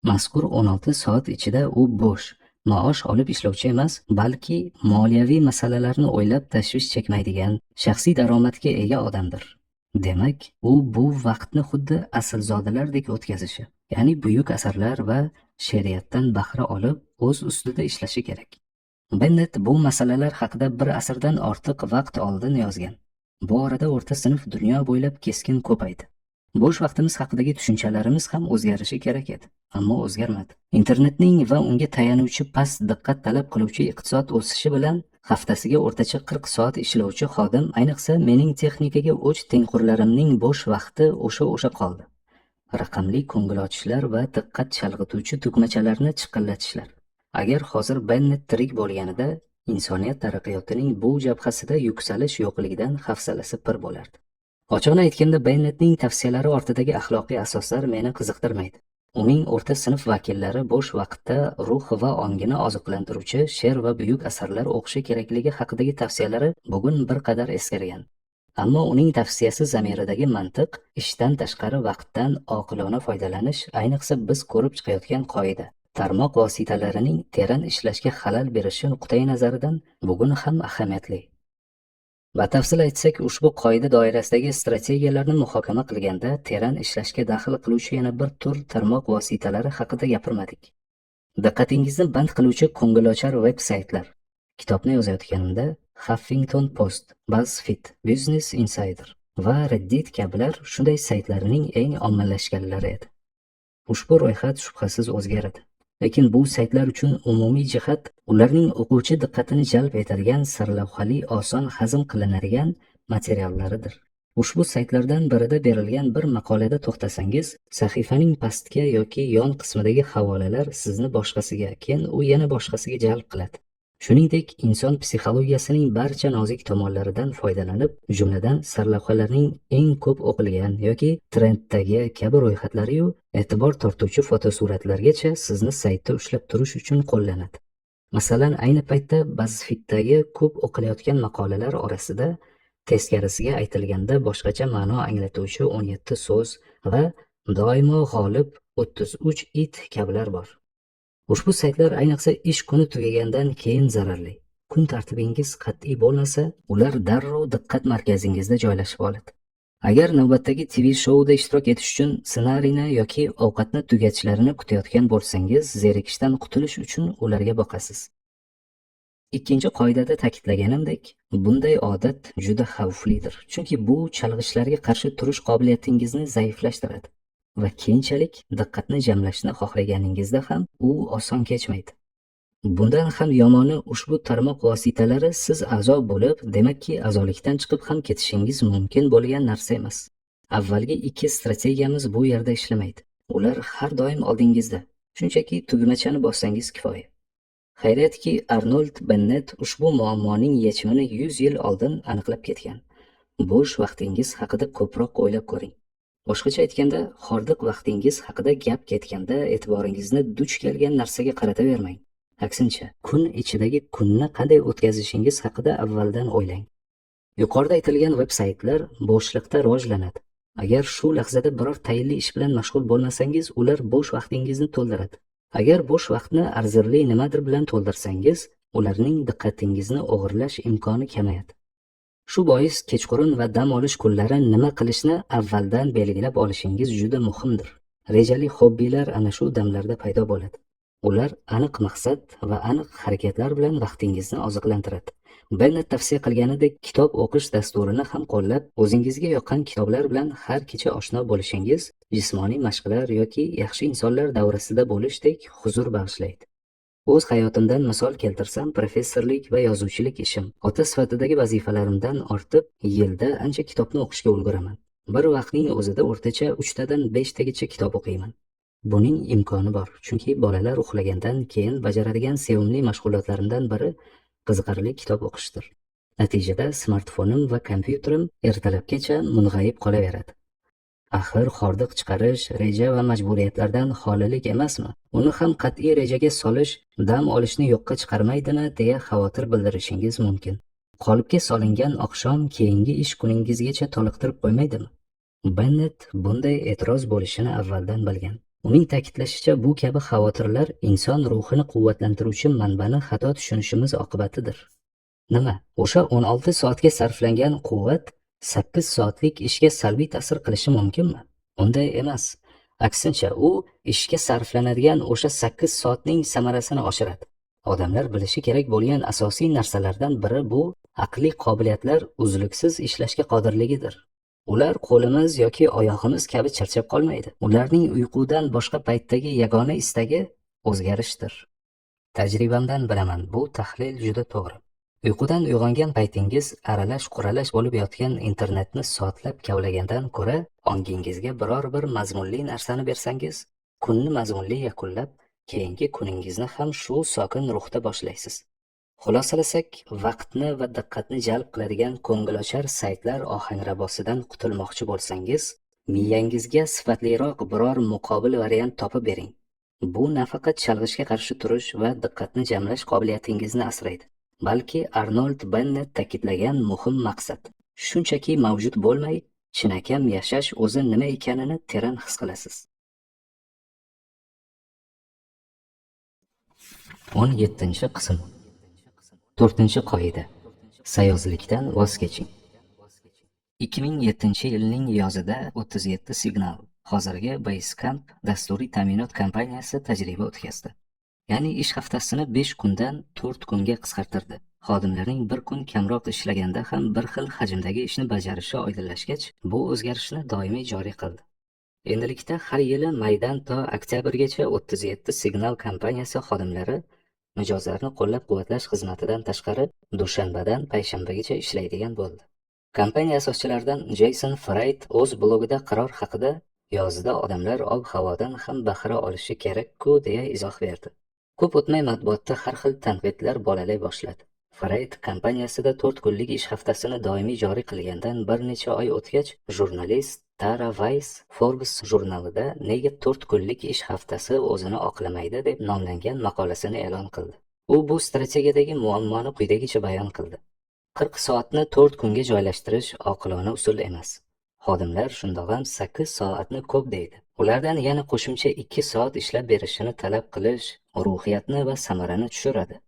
Mazkur 16 soat ichida u bo'sh, maosh olib ishlovchi emas, balki moliyaviy masalalarni o'ylab tashvish chekmaydigan, shaxsiy daromadga ega odamdir. Demak, u bu vaqtni xuddi aslzodalardek o'tkazishi, ya'ni buyuk asarlar va she'riyatdan bahra olib, o'z ustida ishlashi kerak. Bennett bu masalalar haqida bir asrdan ortiq vaqt oldin yozgan. Bu orada o'rta sinf dunyo bo'ylab keskin ko'paydi. Bo'sh vaqtimiz haqidagi tushunchalarimiz ham o'zgarishi kerak edi, ammo o'zgarmadi. Internetning va unga tayanuvchi past diqqat talab qiluvchi iqtisod o'sishi bilan haftasiga o'rtacha 40 soat ishlovchi xodim, ayniqsa mening texnikaga o'ch tengqurlarimning bo'sh vaqti o'sha qoldi. Raqamli ko'ngilochishlar va diqqat chalg'ituvchi tugmachalarni chiqillatishlar. Agar hozir Bennett tirik bo'lganida, insoniyat taraqqiyotining bu jabhasida yuksalish yo'qligidan hafsalasi pir bo'lardi. Ochig'ini aytganda, Bennettning tavsiyalari ortidagi axloqiy asoslar meni qiziqtirmaydi. Uning o'rta sinf vakillari bo'sh vaqtda ruh va ongini oziqlantiruvchi she'r va buyuk asarlar o'qishi kerakligi haqidagi tavsiyalari bugun bir qadar eskirgan. Ammo uning tavsiyasi zamiridagi mantiq, ishdan tashqari vaqtdan oqilona foydalanish, ayniqsa biz ko'rib chiqayotgan qoida, tarmoq vositalarining teran ishlashga xalal berishi nuqtai nazaridan bugun ham ahamiyatli. Batafsil aytsak, ushbu qoida doirasidagi strategiyalarni muhokama qilganda teran ishlashga daxl qiluvchi yana bir tur tarmoq vositalari haqida gapirmadik. Diqqatingizni band qiluvchi ko'ngilochar veb-saytlar. Kitobni yozayotganimda Huffington Post, BuzzFeed, Business Insider va Reddit kabilar shunday saytlarning eng ommalashganlari edi. Ushbu ro'yxat shubhasiz o'zgaradi. Lekin bu saytlar uchun umumiy jihat ularning o'quvchi diqqatini jalb etadigan sarlavhali, oson hazm qilinadigan materiallaridir. Ushbu saytlardan birida berilgan bir maqolada to'xtasangiz, sahifaning pastki yoki yon qismidagi havolalar sizni boshqasiga, keyin u yana boshqasiga jalb qiladi. Shuningdek, inson psixologiyasining barcha nozik tomonlaridan foydalanib, jumladan sarlavhalarning eng ko'p o'qilgan yoki trenddagi kabi ro'yxatlari-yu e'tibor tortuvchi fotosuratlargacha sizni saytda ushlab turish uchun qo'llanadi. Masalan, ayni paytda BuzzFeed'dagi ko'p o'qilayotgan maqolalar orasida Teskarisiga aytilganda boshqacha ma'no anglatuvchi 17 so'z va doimo g'olib 33 it kabilar bor. Ushbu saytlar ayniqsa ish kuni tugagandan keyin zararli. Kun tartibingiz qat'iy bo'lmasa, ular darrov diqqat markazingizda joylashib oladi. Agar navbatdagi TV shouda ishtirok etish uchun ssenariyni yoki ovqatni tugatishlarini kutayotgan bo'lsangiz, zerikishdan qutulish uchun ularga boqasiz. Ikkinchi qoidada ta'kidlaganimdek, bunday odat juda xavflidir, chunki bu chalg'ishlarga qarshi turish qobiliyatingizni zaiflashtiradi va keyinchalik diqqatni jamlashni xohlaganingizda ham u oson kechmaydi. Bundan ham yomoni, ushbu tarmoq vositalari siz a'zo bo'lib, demakki a'zolikdan chiqib ham ketishingiz mumkin bo'lgan narsa emas. Avvalgi ikki strategiyamiz bu yerda ishlamaydi. Ular har doim oldingizda. Shunchaki tugmachani bossangiz kifoya. Xayriyatki, Arnold Bennett ushbu muammoning yechimini 100 yil oldin aniqlab ketgan. Bo'sh vaqtingiz haqida ko'proq o'ylab ko'ring. Boshqacha aytganda, hordiq vaqtingiz haqida gap ketganda e'tiboringizni duch kelgan narsaga qaratavermang. Aksincha, kun ichidagi kunni qanday o'tkazishingiz haqida avvaldan o'ylang. Yuqorida aytilgan veb-saytlar bo'shliqda rivojlanadi. Agar shu lahzada biror tayinli ish bilan mashg'ul bo'lmasangiz, ular bo'sh vaqtingizni to'ldiradi. Agar bo'sh vaqtni arzirli nimadir bilan to'ldirsangiz, ularning diqqatingizni o'g'irlash imkoni kamayadi. Shu bois kechqurun va dam olish kunlari nima qilishni avvaldan belgilab olishingiz juda muhimdir. Rejali hobbilar ana shu damlarda paydo bo'ladi. Ular aniq maqsad va aniq harakatlar bilan vaqtingizni oziqlantiradi. Bennett tavsiya qilganidek, kitob o'qish dasturini ham qo'llab, o'zingizga yoqqan kitoblar bilan har kecha oshno bo'lishingiz jismoniy mashqlar yoki yaxshi insonlar davrasida bo'lishdek huzur bag'ishlaydi. O'z hayotimdan misol keltirsam, professorlik va yozuvchilik ishim ota sifatidagi vazifalarimdan ortib, yilda ancha kitobni o'qishga ulguraman. Bir vaqtning o'zida o'rtacha 3 tadan 5 tagacha kitob o'qiyman. Buning imkoni bor, chunki bolalar uxlagandan keyin bajaradigan sevimli mashg'ulotlarimdan biri qiziqarli kitob o'qishdir. Natijada smartfonim va kompyuterim ertalabgacha mung'ayib qolaveradi. Axir hordiq chiqarish reja va majburiyatlardan xolilik emasmi? Uni ham qat'iy rejaga solish dam olishni yo'qqa chiqarmaydimi deya xavotir bildirishingiz mumkin. Qolipga solingan oqshom keyingi ish kuningizgacha toliqtirib qo'ymaydimi? Bennett bunday e'tiroz bo'lishini avvaldan bilgan. Uning ta'kidlashicha, bu kabi xavotirlar inson ruhini quvvatlantiruvchi manbani xato tushunishimiz oqibatidir. Nima? O'sha 16 soatga sarflangan quvvat 8 soatlik ishga salbiy ta'sir qilishi mumkinmi? Unday emas. Aksincha, u ishga sarflanadigan o'sha 8 soatning samarasini oshiradi. Odamlar bilishi kerak bo'lgan asosiy narsalardan biri bu aqliy qobiliyatlar uzluksiz ishlashga qodirligidir. Ular qo'limiz yoki oyog'imiz kabi charchab qolmaydi. Ularning uyqudan boshqa paytdagi yagona istagi o'zgarishdir. Tajribamdan bilaman, bu tahlil juda to'g'ri. Uyqudan uyg'ongan paytingiz aralash-quralash bo'lib yotgan internetni soatlab kavlagandan ko'ra, ongingizga biror bir mazmunli narsani bersangiz, kunni mazmunli yakunlab, keyingi kuningizni ham shu sokin ruhda boshlaysiz. Xulosalasak, vaqtni va diqqatni jalb qiladigan ko'ngilochar saytlar ohangrabosidan qutulmoqchi bo'lsangiz, miyangizga sifatliroq biror muqobil variant topib bering. Bu nafaqat chalg'ishga qarshi turish va diqqatni jamlash qobiliyatingizni asraydi, balki Arnold Bennett ta'kidlagan muhim maqsad. Shunchaki mavjud bo'lmay, chinakam yashash o'zi nima ekanini teran his qilasiz. 17-qism. 4-qoida. Sayozlikdan voz keching. 2007-yilning yozida 37 Signal, hozirgi Basecamp dasturiy ta'minot kompaniyasi tajriba o'tkazdi. Ya'ni ish haftasini 5 kundan 4 kunga qisqartirdi. Xodimlarning bir kun kamroq ishlaganda ham bir xil hajmdagi ishni bajarishi oydinlashgach, bu o'zgarishni doimiy joriy qildi. Endilikda har yili maydan to oktyabrgacha 37 Signal kompaniyasi xodimlari mijozlarni qo'llab-quvvatlash xizmatidan tashqari dushanbadan payshanbagacha ishlaydigan bo'ldi. Kompaniya asoschilaridan Jason Fried o'z blogida qaror haqida yozda odamlar ob-havodan ham bahra olishi kerak-ku deya izoh berdi. Ko'p o'tmay matbuotda har xil tanqidlar bolalay boshladi. Fried kompaniyasida 4 kunlik ish haftasini doimiy joriy qilgandan bir necha oy o'tgach, jurnalist Tara Weiss Forbes jurnalida nega 4 kunlik ish haftasi o'zini oqlamaydi deb nomlangan maqolasini e'lon qildi. U bu strategiyadagi muammoni quyidagicha bayon qildi. 40 soatni 4 kunga joylashtirish oqilona usul emas. Xodimlar shundoq ham 8 soatni ko'p deydi. Ulardan yana qo'shimcha 2 soat ishlab berishini talab qilish ruhiyatni va samarani tushiradi.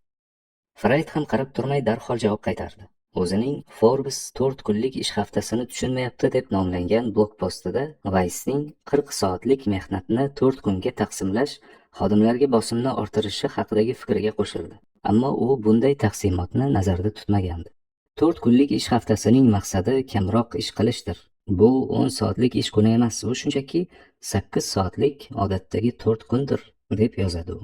Freyd ham qarab turmay darhol javob qaytardi. O'zining Forbes 4 kunlik ish haftasini tushunmayapti deb nomlangan blog postida Weissning 40 soatlik mehnatni 4 kunga taqsimlash xodimlarga bosimni orttirishi haqidagi fikriga qo'shildi. Ammo u bunday taqsimotni nazarda tutmagandi. 4 kunlik ish haftasining maqsadi kamroq ish qilishdir. Bu 10 soatlik ish kuni emas, u shunchaki 8 soatlik odatdagi 4 kundir, deb yozadi u.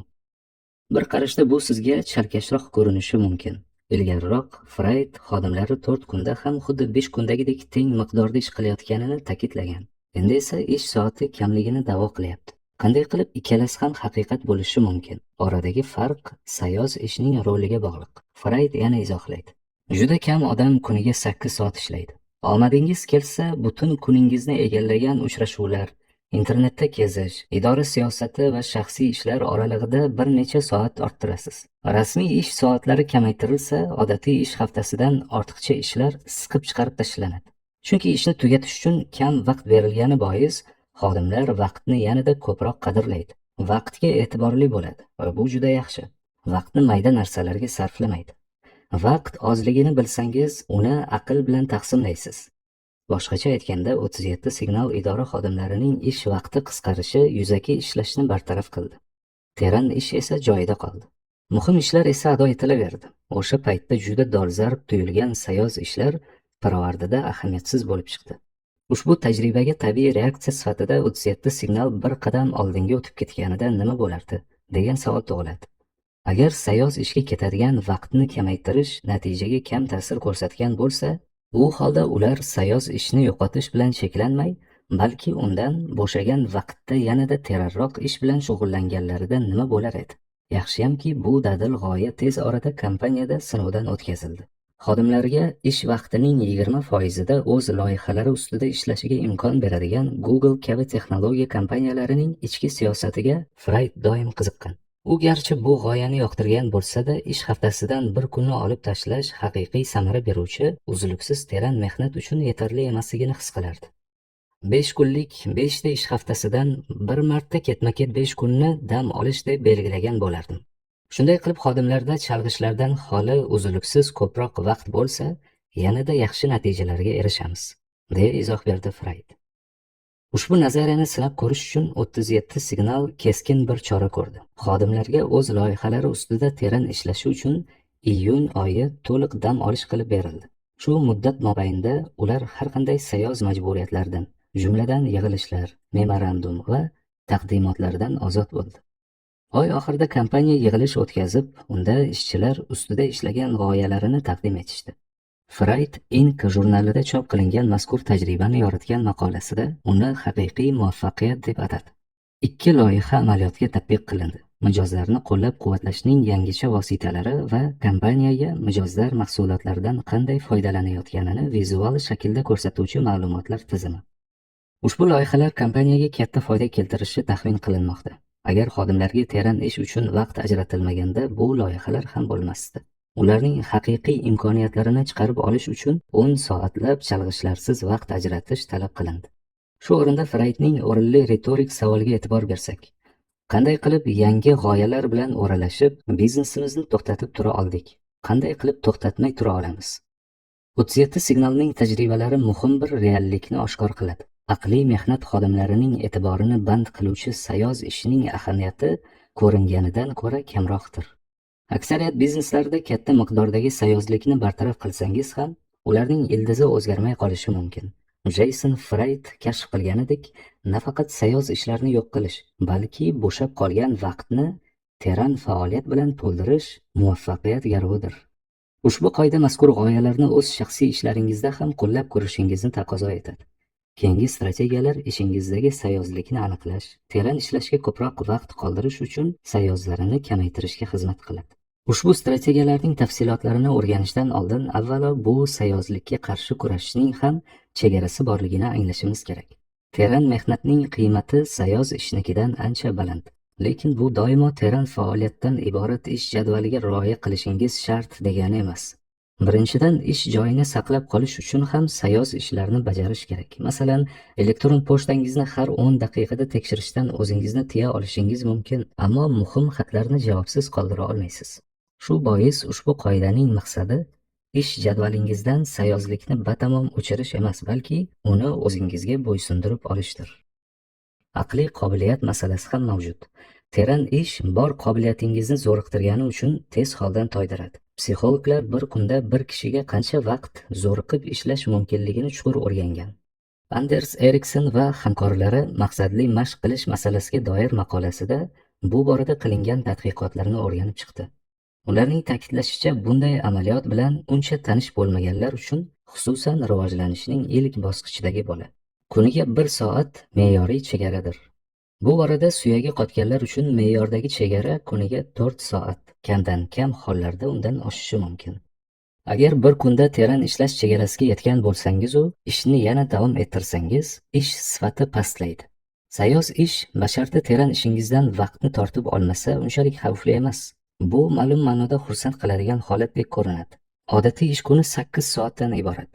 Bir qarashda bu sizga chalkashroq ko'rinishi mumkin. Ilgariroq Freyd xodimlari 4 kunda ham xuddi 5 kundagidek teng miqdorda ish qilayotganini ta'kidlagan. Endi esa ish soati kamligini da'vo qilyapti. Qanday qilib ikkalasi ham haqiqat bo'lishi mumkin? Oradagi farq sayoz ishning roliga bog'liq. Freyd yana izohlaydi. Juda kam odam kuniga 8 soat ishlaydi. Omadingiz kelsa, butun kuningizni egallagan uchrashuvlar, internetda kezish, idora siyosati va shaxsiy ishlar oralig'ida bir necha soat orttirasiz. Rasmiy ish soatlari kamaytirilsa, odatiy ish haftasidan ortiqcha ishlar siqib chiqarib tashlanadi. Chunki ishni tugatish uchun kam vaqt berilgani bois, xodimlar vaqtni yanada ko'proq qadrlaydi. Vaqtga e'tiborli bo'ladi va bu juda yaxshi. Vaqtni mayda narsalarga sarflamaydi. Vaqt ozligini bilsangiz, uni aql bilan taqsimlaysiz. Boshqacha aytganda, 37 signal idora xodimlarining ish vaqti qisqarishi yuzaki ishlashni bartaraf qildi. Teran ish esa joyida qoldi. Muhim ishlar esa ado etilaverdi. O'sha paytda juda dolzarb tuyulgan sayoz ishlar pirovardida ahamiyatsiz bo'lib chiqdi. Ushbu tajribaga tabiiy reaksiya sifatida 37 signal bir qadam oldinga o'tib ketganida nima bo'lardi, degan savol tug'iladi. Agar sayoz ishga ketadigan vaqtni kamaytirish natijaga kam ta'sir ko'rsatgan bo'lsa, u holda ular sayoz ishni yo'qotish bilan cheklanmay, balki undan bo'shagan vaqtda yanada terarroq ish bilan shug'ullanganlarida nima bo'lar edi? Yaxshiyamki, bu dadil g'oya tez orada kompaniyada sinovdan o'tkazildi. Xodimlarga ish vaqtining 20% o'z loyihalari ustida ishlashiga imkon beradigan Google kabi texnologiya kompaniyalarining ichki siyosatiga Freyd doim qiziqqan. U garchi bu g'oyani yoqtirgan bo'lsa-da, ish haftasidan bir kunni olib tashlash haqiqiy samara beruvchi, uzluksiz teran mehnat uchun yetarli emasligini his qilardi. 5 kunlik 5 ta ish haftasidan bir marta ketma-ket 5 kunni dam olish deb belgilagan bo'lardim. Shunday qilib xodimlarda chalg'ishlardan xoli uzluksiz ko'proq vaqt bo'lsa, yanada yaxshi natijalarga erishamiz, deya izoh berdi Freyd. Ushbu nazariyani sinab ko'rish uchun 37 signal keskin bir chora ko'rdi. Xodimlarga o'z loyihalari ustida teran ishlashi uchun iyun oyi to'liq dam olish qilib berildi. Shu muddat mobaynida ular har qanday sayoz majburiyatlardan, jumladan yig'ilishlar, memorandum va taqdimotlardan ozod bo'ldi. Oy oxirida kompaniya yig'ilish o'tkazib, unda ishchilar ustida ishlagan g'oyalarini taqdim etishdi. Freyd Inc jurnalida chop qilingan mazkur tajribani yoritgan maqolasida uni haqiqiy muvaffaqiyat deb atadi. 2 loyiha amaliyotga tatbiq qilindi. Mijozlarni qo'llab-quvvatlashning yangicha vositalari va kompaniyaga mijozlar mahsulotlaridan qanday foydalanayotganini vizual shaklda ko'rsatuvchi ma'lumotlar tizimi. Ushbu loyihalar kompaniyaga katta foyda keltirishi taxmin qilinmoqda. Agar xodimlarga teran ish uchun vaqt ajratilmaganda, bu loyihalar ham bo'lmasdi. Ularning haqiqiy imkoniyatlarini chiqarib olish uchun 10 soatlab chalg'ishlarsiz vaqt ajratish talab qilindi. Shu o'rinda Freydning o'rinli retorik savoliga e'tibor bersak, qanday qilib yangi g'oyalar bilan o'ralashib, biznesimizni to'xtatib tura oldik? Qanday qilib to'xtatmay tura olamiz? 37 signalning tajribalari muhim bir reallikni oshkor qiladi. Aqliy mehnat xodimlarining e'tiborini band qiluvchi sayoz ishning ahamiyati ko'ringanidan ko'ra kamroqdir. Aksariyat bizneslarda katta miqdordagi sayozlikni bartaraf qilsangiz ham, ularning ildizi o'zgarmay qolishi mumkin. Jason Freyd kashf qilganidek, nafaqat sayoz ishlarni yo'q qilish, balki bo'shab qolgan vaqtni teran faoliyat bilan to'ldirish muvaffaqiyat garovidir. Ushbu qoida mazkur g'oyalarni o'z shaxsiy ishlaringizda ham qo'llab ko'rishingizni taqozo etadi. Keyingi strategiyalar ishingizdagi sayozlikni aniqlash, teran ishlashga ko'proq vaqt qoldirish uchun sayozlarini kamaytirishga xizmat qiladi. Ushbu strategiyalarning tafsilotlarini o'rganishdan oldin avvalo bu sayozlikka qarshi kurashishning ham chegarasi borligini anglashimiz kerak. Teran mehnatning qiymati sayoz ishnikidan ancha baland, lekin bu doimo teran faoliyatdan iborat ish jadvaliga rioya qilishingiz shart degani emas. Birinchidan, ish joyini saqlab qolish uchun ham sayoz ishlarni bajarish kerak. Masalan, elektron pochtangizni har 10 daqiqada tekshirishdan o'zingizni tiya olishingiz mumkin, ammo muhim xatlarni javobsiz qoldira olmaysiz. Shu bois ushbu qoidaning maqsadi ish jadvalingizdan sayozlikni batamom o'chirish emas, balki uni o'zingizga bo'ysundirib olishdir. Aqliy qobiliyat masalasi ham mavjud. Teran ish bor qobiliyatingizni zo'riqtirgani uchun tez holdan toydiradi. Psixologlar bir kunda bir kishiga qancha vaqt zo'riqib ishlash mumkinligini chuqur o'rgangan. Anders Erikson va hamkorlari maqsadli mashq qilish masalasiga doir maqolasida bu borada qilingan tadqiqotlarni o'rganib chiqdi. Ularning ta'kidlashicha, bunday amaliyot bilan uncha tanish bo'lmaganlar uchun, xususan rivojlanishning ilk bosqichidagi bola, kuniga 1 soat me'yoriy chegaradir. Bu borada suyagi qotganlar uchun me'yordagi chegara kuniga 4 soat, kamdan kam hollarda undan oshishi mumkin. Agar bir kunda teran ishlash chegarasiga yetgan bo'lsangiz-u, ishni yana davom ettirsangiz, ish sifati pastlaydi. Sayoz ish basharti teran ishingizdan vaqtni tortib olmasa, unchalik xavfli emas. Bu ma'lum ma'noda xursand qiladigan holatdek ko'rinadi. Odatiy ish kuni 8 soatdan iborat.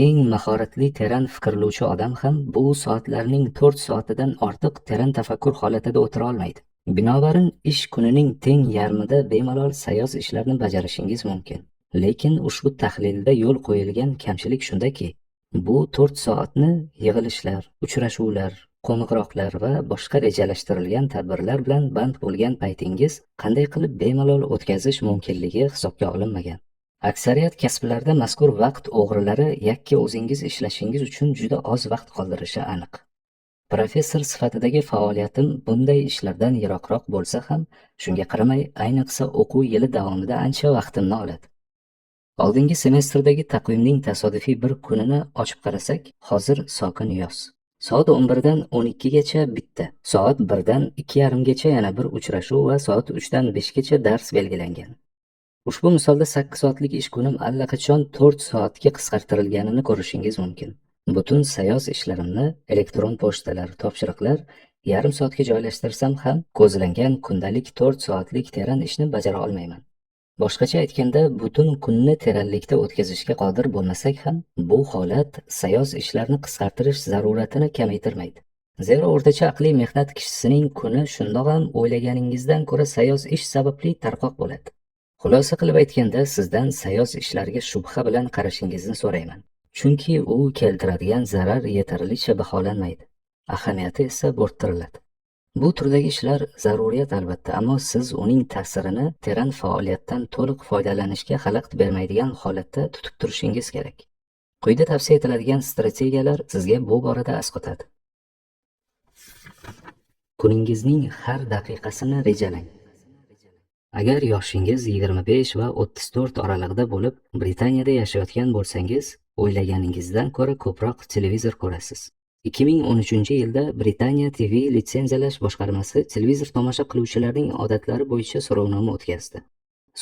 Eng mahoratli teran fikrlovchi odam ham bu soatlarning 4 soatidan ortiq teran tafakkur holatida o'tira olmaydi. Binobarin, ish kunining teng yarmida bemalol sayoz ishlarni bajarishingiz mumkin. Lekin ushbu tahlilda yo'l qo'yilgan kamchilik shundaki, bu 4 soatni yig'ilishlar, uchrashuvlar, qo'ng'iroqlar va boshqa rejalashtirilgan tadbirlar bilan band bo'lgan paytingiz qanday qilib bemalol o'tkazish mumkinligi hisobga olinmagan. Aksariyat kasblarda mazkur vaqt o'g'rilari yakka o'zingiz ishlashingiz uchun juda oz vaqt qoldirishi aniq. Professor sifatidagi faoliyatim bunday ishlardan yiroqroq bo'lsa ham, shunga qaramay, ayniqsa o'quv yili davomida ancha vaqtimni oladi. Oldingi semestrdagi taqvimning tasodifiy bir kunini ochib qarasak, hozir sokin yoz. Soat 11 dan 12 gacha bitta, soat 1 dan 2:30 gacha yana bir uchrashuv va soat 3 dan 5 gacha dars belgilangan. Ushbu misolda 8 soatlik ish kunim allaqachon 4 soatga qisqartirilganini ko'rishingiz mumkin. Butun sayoz ishlarimni, elektron pochtalar, topshiriqlar yarim soatga joylashtirsam ham, ko'zlangan kundalik 4 soatlik teran ishni bajara olmayman. Boshqacha aytganda, butun kunni teranlikda o'tkazishga qodir bo'lmasak ham, bu holat sayoz ishlarni qisqartirish zaruratini kamaytirmaydi. Zero o'rtacha aqliy mehnat kishisining kuni shundoq ham o'ylaganingizdan ko'ra sayoz ish sababli tarqoq bo'ladi. Xulosa qilib aytganda, sizdan sayoz ishlarga shubha bilan qarashingizni so'rayman. Chunki u keltiradigan zarar yetarlicha baholanmaydi. Ahamiyati esa bo'rttiriladi. Bu turdagi ishlar zaruriyat albatta, ammo siz uning ta'sirini teran faoliyatdan to'liq foydalanishga xalaqit bermaydigan holatda tutib turishingiz kerak. Quyida tavsiya etiladigan strategiyalar sizga bu borada asqotadi. Kuningizning har daqiqasini rejalang. Agar yoshingiz 25 va 34 oralig'ida bo'lib, Britaniyada yashayotgan bo'lsangiz, o'ylaganingizdan ko'ra ko'proq televizor ko'rasiz. 2013-yilda Britaniya TV litsenziyalash boshqarmasi televizor tomosha qiluvchilarning odatlari bo'yicha so'rovnoma o'tkazdi.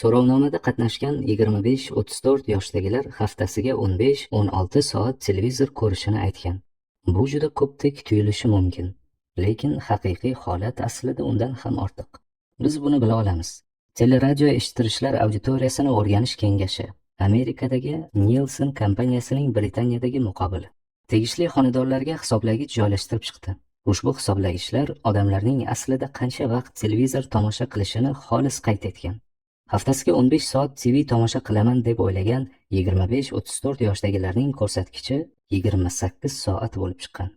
So'rovnomada qatnashgan 25-34 yoshdagilar haftasiga 15-16 soat televizor ko'rishini aytgan. Bu juda ko'pdek tuyulishi mumkin, lekin haqiqiy holat aslida undan ham ortiq. Biz buni bila olamiz. Teleradio eshittirishlar auditoriyasini o'rganish kengashi, Amerikadagi Nielsen kompaniyasining Britaniyadagi muqobili, tegishli xonadonlarga hisoblagich joylashtirib chiqdi. Ushbu hisoblagichlar odamlarning aslida qancha vaqt televizor tomosha qilishini xolis qayd etgan. Haftasiga 15 soat TV tomosha qilaman deb o'ylagan 25-34 yoshdagilarning ko'rsatkichi 28 soat bo'lib chiqqan.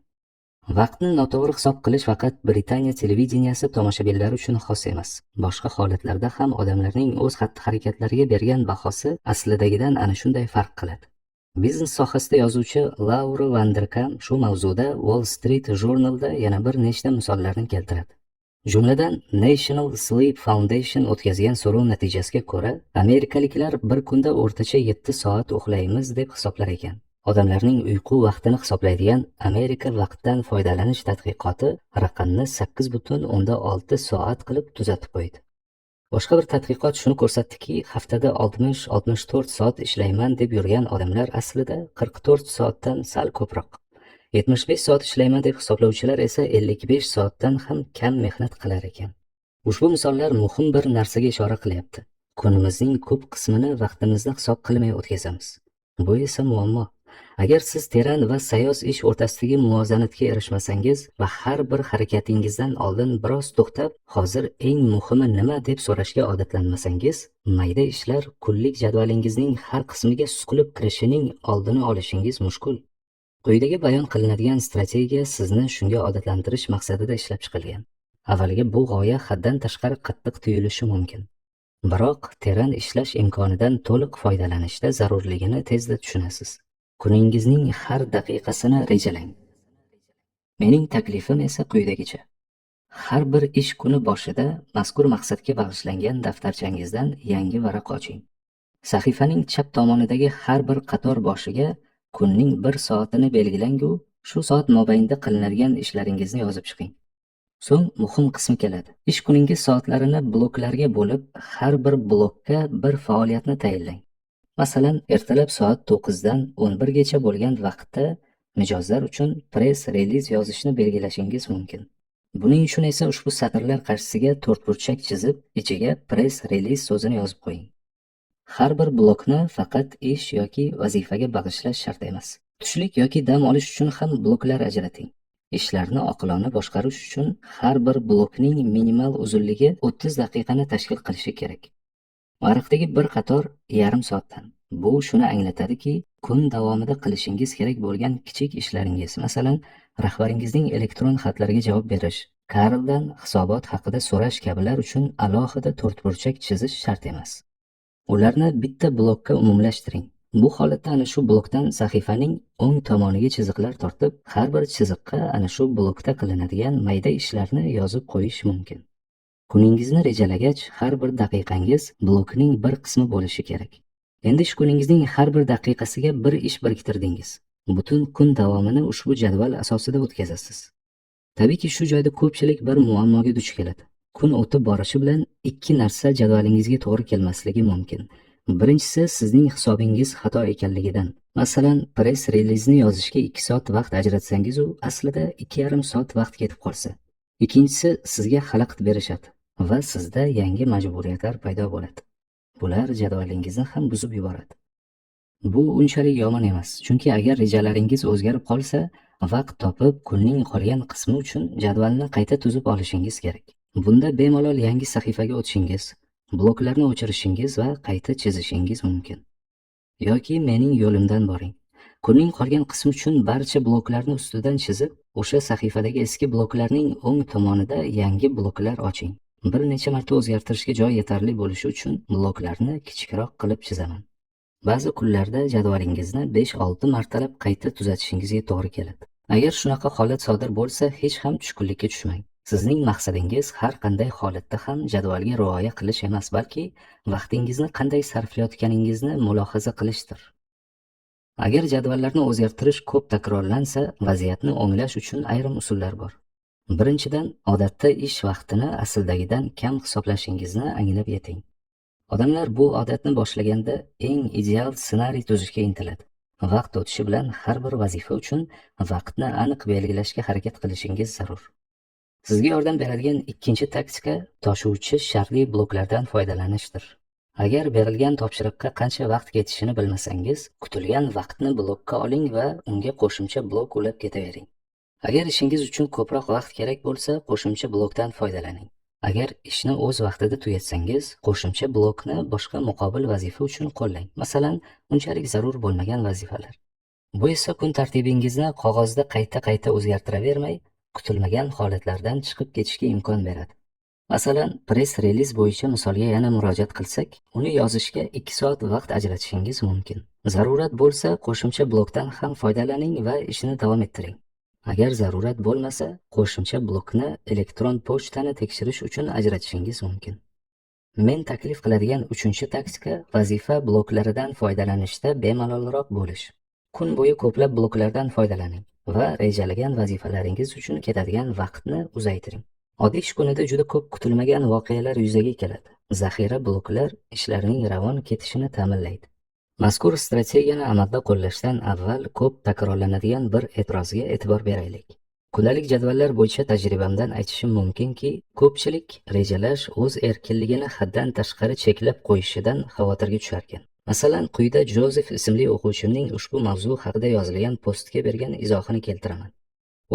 Vaqtni noto'g'ri hisob qilish faqat Britaniya televideniyasi tomoshabinlari uchun xos emas. Boshqa holatlarda ham odamlarning o'z xatti-harakatlariga bergan bahosi aslidagidan ana shunday farq qiladi. Biznes sohasida yozuvchi Laura Vanderkam shu mavzuda Wall Street Journalda yana bir nechta misollarni keltiradi. Jumladan, National Sleep Foundation o'tkazgan so'rov natijasiga ko'ra, amerikaliklar bir kunda o'rtacha 7 soat uxlaymiz deb hisoblar ekan. Odamlarning uyqu vaqtini hisoblaydigan Amerika vaqtdan foydalanish tadqiqoti raqamni 8,6 soat qilib tuzatib qo'ydi. Boshqa bir tadqiqot shuni ko'rsatdiki, haftada 60-64 soat ishlayman deb yurgan odamlar aslida 44 soatdan sal ko'proq. 75 soat ishlayman deb hisoblovchilar esa 55 soatdan ham kam mehnat qilar ekan. Ushbu misollar muhim bir narsaga ishora qilyapti. Kunimizning ko'p qismini vaqtimizni hisob qilmay o'tkazamiz. Bu esa muammo. Agar siz teran va sayoz ish o'rtasidagi muvozanatga erishmasangiz va har bir harakatingizdan oldin biroz to'xtab, hozir eng muhimi nima deb so'rashga odatlanmasangiz, mayda ishlar kunlik jadvalingizning har qismiga suqilib kirishining oldini olishingiz mushkul. Quyidagi bayon qilinadigan strategiya sizni shunga odatlantirish maqsadida ishlab chiqilgan. Avvaliga bu g'oya haddan tashqari qattiq tuyulishi mumkin. Biroq teran ishlash imkonidan to'liq foydalanishda zarurligini tezda tushunasiz. Kuningizning har daqiqasini rejalang. Mening taklifim esa quyidagicha. Har bir ish kuni boshida mazkur maqsadga bag'ishlangan daftarchangizdan yangi varaq oching. Sahifaning chap tomonidagi har bir qator boshiga kunning 1 soatini belgilang-u, shu soat mobaynida qilinadigan ishlaringizni yozib chiqing. So'ng muhim qismi keladi. Ish kuningiz soatlarini bloklarga bo'lib, har bir blokka bir faoliyatni tayinlang. Masalan, ertalab soat 9 dan 11 gacha bo'lgan vaqtda mijozlar uchun press release yozishni belgilashingiz mumkin. Buning uchun esa ushbu satrlar qarshisiga to'rtburchak chizib, ichiga press release so'zini yozib qo'ying. Har bir blokni faqat ish yoki vazifaga bag'ishlash shart emas. Tushlik yoki dam olish uchun ham bloklar ajrating. Ishlarni oqilona boshqarish uchun har bir blokning minimal uzunligi 30 daqiqani tashkil qilishi kerak. Varaqdagi bir qator yarim soatdan. Bu shuni anglatadiki, kun davomida qilishingiz kerak bo'lgan kichik ishlaringiz, masalan, rahbaringizning elektron xatlariga javob berish, Karldan hisobot haqida so'rash kabilar uchun alohida to'rtburchak chizish shart emas. Ularni bitta blokka umumlashtiring. Bu holatda ana shu blokdan sahifaning o'ng tomoniga chiziqlar tortib, har bir chiziqqa ana shu blokda qilinadigan mayda ishlarni yozib qo'yish mumkin. Kuningizni rejalagach, har bir daqiqangiz blokning bir qismi bo'lishi kerak. Endi ish kuningizning har bir daqiqasiga bir ish biriktirdingiz. Butun kun davomini ushbu jadval asosida o'tkazasiz. Tabiiyki shu joyda ko'pchilik bir muammoga duch keladi. Kun o'tib borishi bilan ikki narsa jadvalingizga to'g'ri kelmasligi mumkin. Birinchisi sizning hisobingiz xato ekanligidan. Masalan, press release'ni yozishga 2 soat vaqt ajratsangiz, u aslida 2,5 soat vaqt ketib qolsa. Ikkinchisi, sizga xalaqit berishadi va sizda yangi majburiyatlar paydo bo'ladi. Bular jadvalingizni ham buzib yuboradi. Bu unchalik yomon emas, chunki agar rejalaringiz o'zgarib qolsa, vaqt topib kunning qolgan qismi uchun jadvalni qayta tuzib olishingiz kerak. Bunda bemalol yangi sahifaga o'tishingiz, bloklarni o'chirishingiz va qayta chizishingiz mumkin. Yoki mening yo'limdan boring. Kunning qolgan qismi uchun barcha bloklarni ustidan chizib, o'sha sahifadagi eski bloklarning o'ng tomonida yangi bloklar oching. Bir necha marta o'zgartirishga joy yetarli bo'lishi uchun bloklarni kichikroq qilib chizaman. Ba'zi kunlarda jadvalingizni 5-6 martalab qayta tuzatishingizga to'g'ri keladi. Agar shunaqa holat sodir bo'lsa, hech ham tushkunlikka tushmang. Sizning maqsadingiz har qanday holatda ham jadvalga rioya qilish emas, balki vaqtingizni qanday sarflayotganingizni mulohaza qilishdir. Agar jadvallarni o'zgartirish ko'p takrorlansa, vaziyatni o'nglash uchun ayrim usullar bor. Birinchidan, odatda ish vaqtini asldagidan kam hisoblashingizni anglab yeting. Odamlar bu odatni boshlaganda eng ideal ssenariy tuzishga intiladi. Vaqt o'tishi bilan har bir vazifa uchun vaqtni aniq belgilashga harakat qilishingiz zarur. Sizga yordam beradigan ikkinchi taktika toshuvchi shartli bloklardan foydalanishdir. Agar berilgan topshiriqqa qancha vaqt ketishini bilmasangiz, kutilgan vaqtni blokka oling va unga qo'shimcha blok ulab ketavering. Agar ishingiz uchun ko'proq vaqt kerak bo'lsa, qo'shimcha blokdan foydalaning. Agar ishni o'z vaqtida tugatsangiz, qo'shimcha blokni boshqa muqobil vazifa uchun qo'llang. Masalan, unchalik zarur bo'lmagan vazifalar. Bu esa kun tartibingizni qog'ozda qayta-qayta o'zgartiravermay, kutilmagan holatlardan chiqib ketishga imkon beradi. Masalan, press release bo'yicha misolga yana murojaat qilsak, uni yozishga 2 soat vaqt ajratishingiz mumkin. Zarurat bo'lsa, qo'shimcha blokdan ham foydalaning va ishni davom ettiring. Agar zarurat bo'lmasa, qo'shimcha blokni elektron pochtani tekshirish uchun ajratishingiz mumkin. Men taklif qiladigan 3-taktika vazifa bloklaridan foydalanishda bemalolroq bo'lish. Kun bo'yi ko'plab bloklardan foydalaning va rejalagan vazifalaringiz uchun ketadigan vaqtni uzaytiring. Oddiy ish kunida juda ko'p kutilmagan voqealar yuzaga keladi. Zaxira bloklar ishlarning ravon ketishini ta'minlaydi. Mazkur strategiyani amalda qo'llashdan avval ko'p takrorlanadigan bir e'tirozga e'tibor beraylik. Kundalik jadvallar bo'yicha tajribamdan aytishim mumkinki, ko'pchilik rejalash o'z erkinligini haddan tashqari cheklab qo'yishidan xavotirga tusharkan. Masalan, quyida Jozef ismli o'quvchimning ushbu mavzu haqida yozilgan postga bergan izohini keltiraman.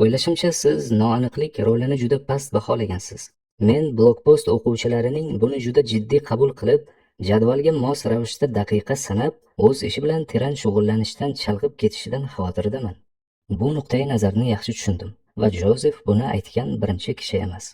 O'ylashimcha, siz noaniqlik rolini juda past baholagansiz. Men blogpost o'quvchilarining buni juda jiddiy qabul qilib, jadvalga mos ravishda daqiqa sanab, o'z ishi bilan teran shug'ullanishdan chalg'ib ketishidan xavotirdaman. Bu nuqtai nazarni yaxshi tushundim va Jozef buni aytgan birinchi kishi emas.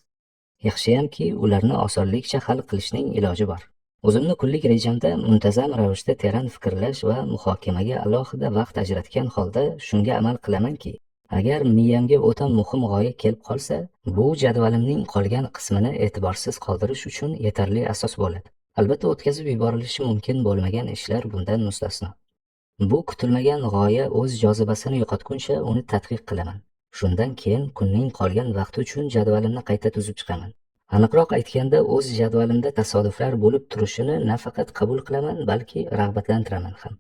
Yaxshiyamki, ularni osonlikcha hal qilishning iloji bor. O'zimni kunlik rejamda muntazam ravishda teran fikrlash va muhokamaga alohida vaqt ajratgan holda shunga amal qilamanki, agar miyamga o'ta muhim g'oya kelib qolsa, bu jadvalimning qolgan qismini e'tiborsiz qoldirish uchun yetarli asos bo'ladi. Albatta, o'tkazib yuborilishi mumkin bo'lmagan ishlar bundan mustasno. Bu kutilmagan g'oya o'z jozibasini yo'qotguncha uni tadqiq qilaman. Shundan keyin kunning qolgan vaqti uchun jadvalimni qayta tuzib chiqaman. Aniqroq aytganda, o'z jadvalimda tasodiflar bo'lib turishini nafaqat qabul qilaman, balki rag'batlantiraman ham.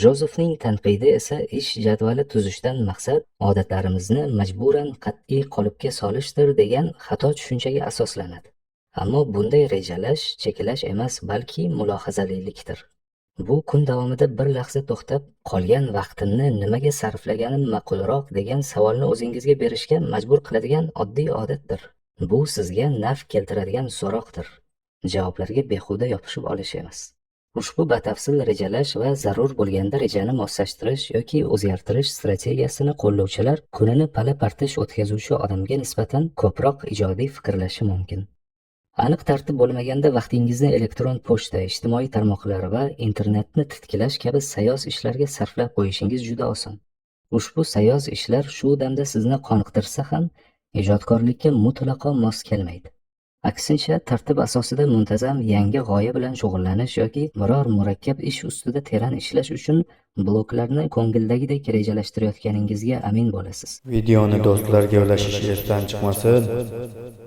Jozefning tanqidi esa ish jadvali tuzishdan maqsad odatlarimizni majburan qat'iy qolipga solishdir degan xato tushunchaga asoslanadi. Ammo bunday rejalash cheklash emas, balki mulohazalilikdir. Bu kun davomida bir lahza to'xtab, qolgan vaqtimni nimaga sarflaganim ma'qulroq degan savolni o'zingizga berishga majbur qiladigan oddiy odatdir. Bu sizga naf keltiradigan so'roqdir. Javoblarga behuda yopishib olish emas. Ushbu batafsil rejalash va zarur bo'lganda rejani moslashtirish yoki o'zgartirish strategiyasini qo'llovchilar kunini pala-partish o'tkazuvchi odamga nisbatan ko'proq ijodiy fikrlashi mumkin. Aniq tartib bo'lmaganda vaqtingizni elektron pochta, ijtimoiy tarmoqlar va internetni titkilash kabi sayoz ishlarga sarflab qo'yishingiz juda oson. Ushbu sayoz ishlar shu damda sizni qoniqtirsa ham, ijodkorlikka mutlaqo mos kelmaydi. Aksincha, tartib asosida muntazam yangi g'oya bilan shug'ullanish yoki biror murakkab ish ustida teran ishlash uchun bloklarni ko'ngildagidek rejalashtirayotganingizga amin bo'lasiz. Videoni do'stlarga ulashish esdan chiqmasin.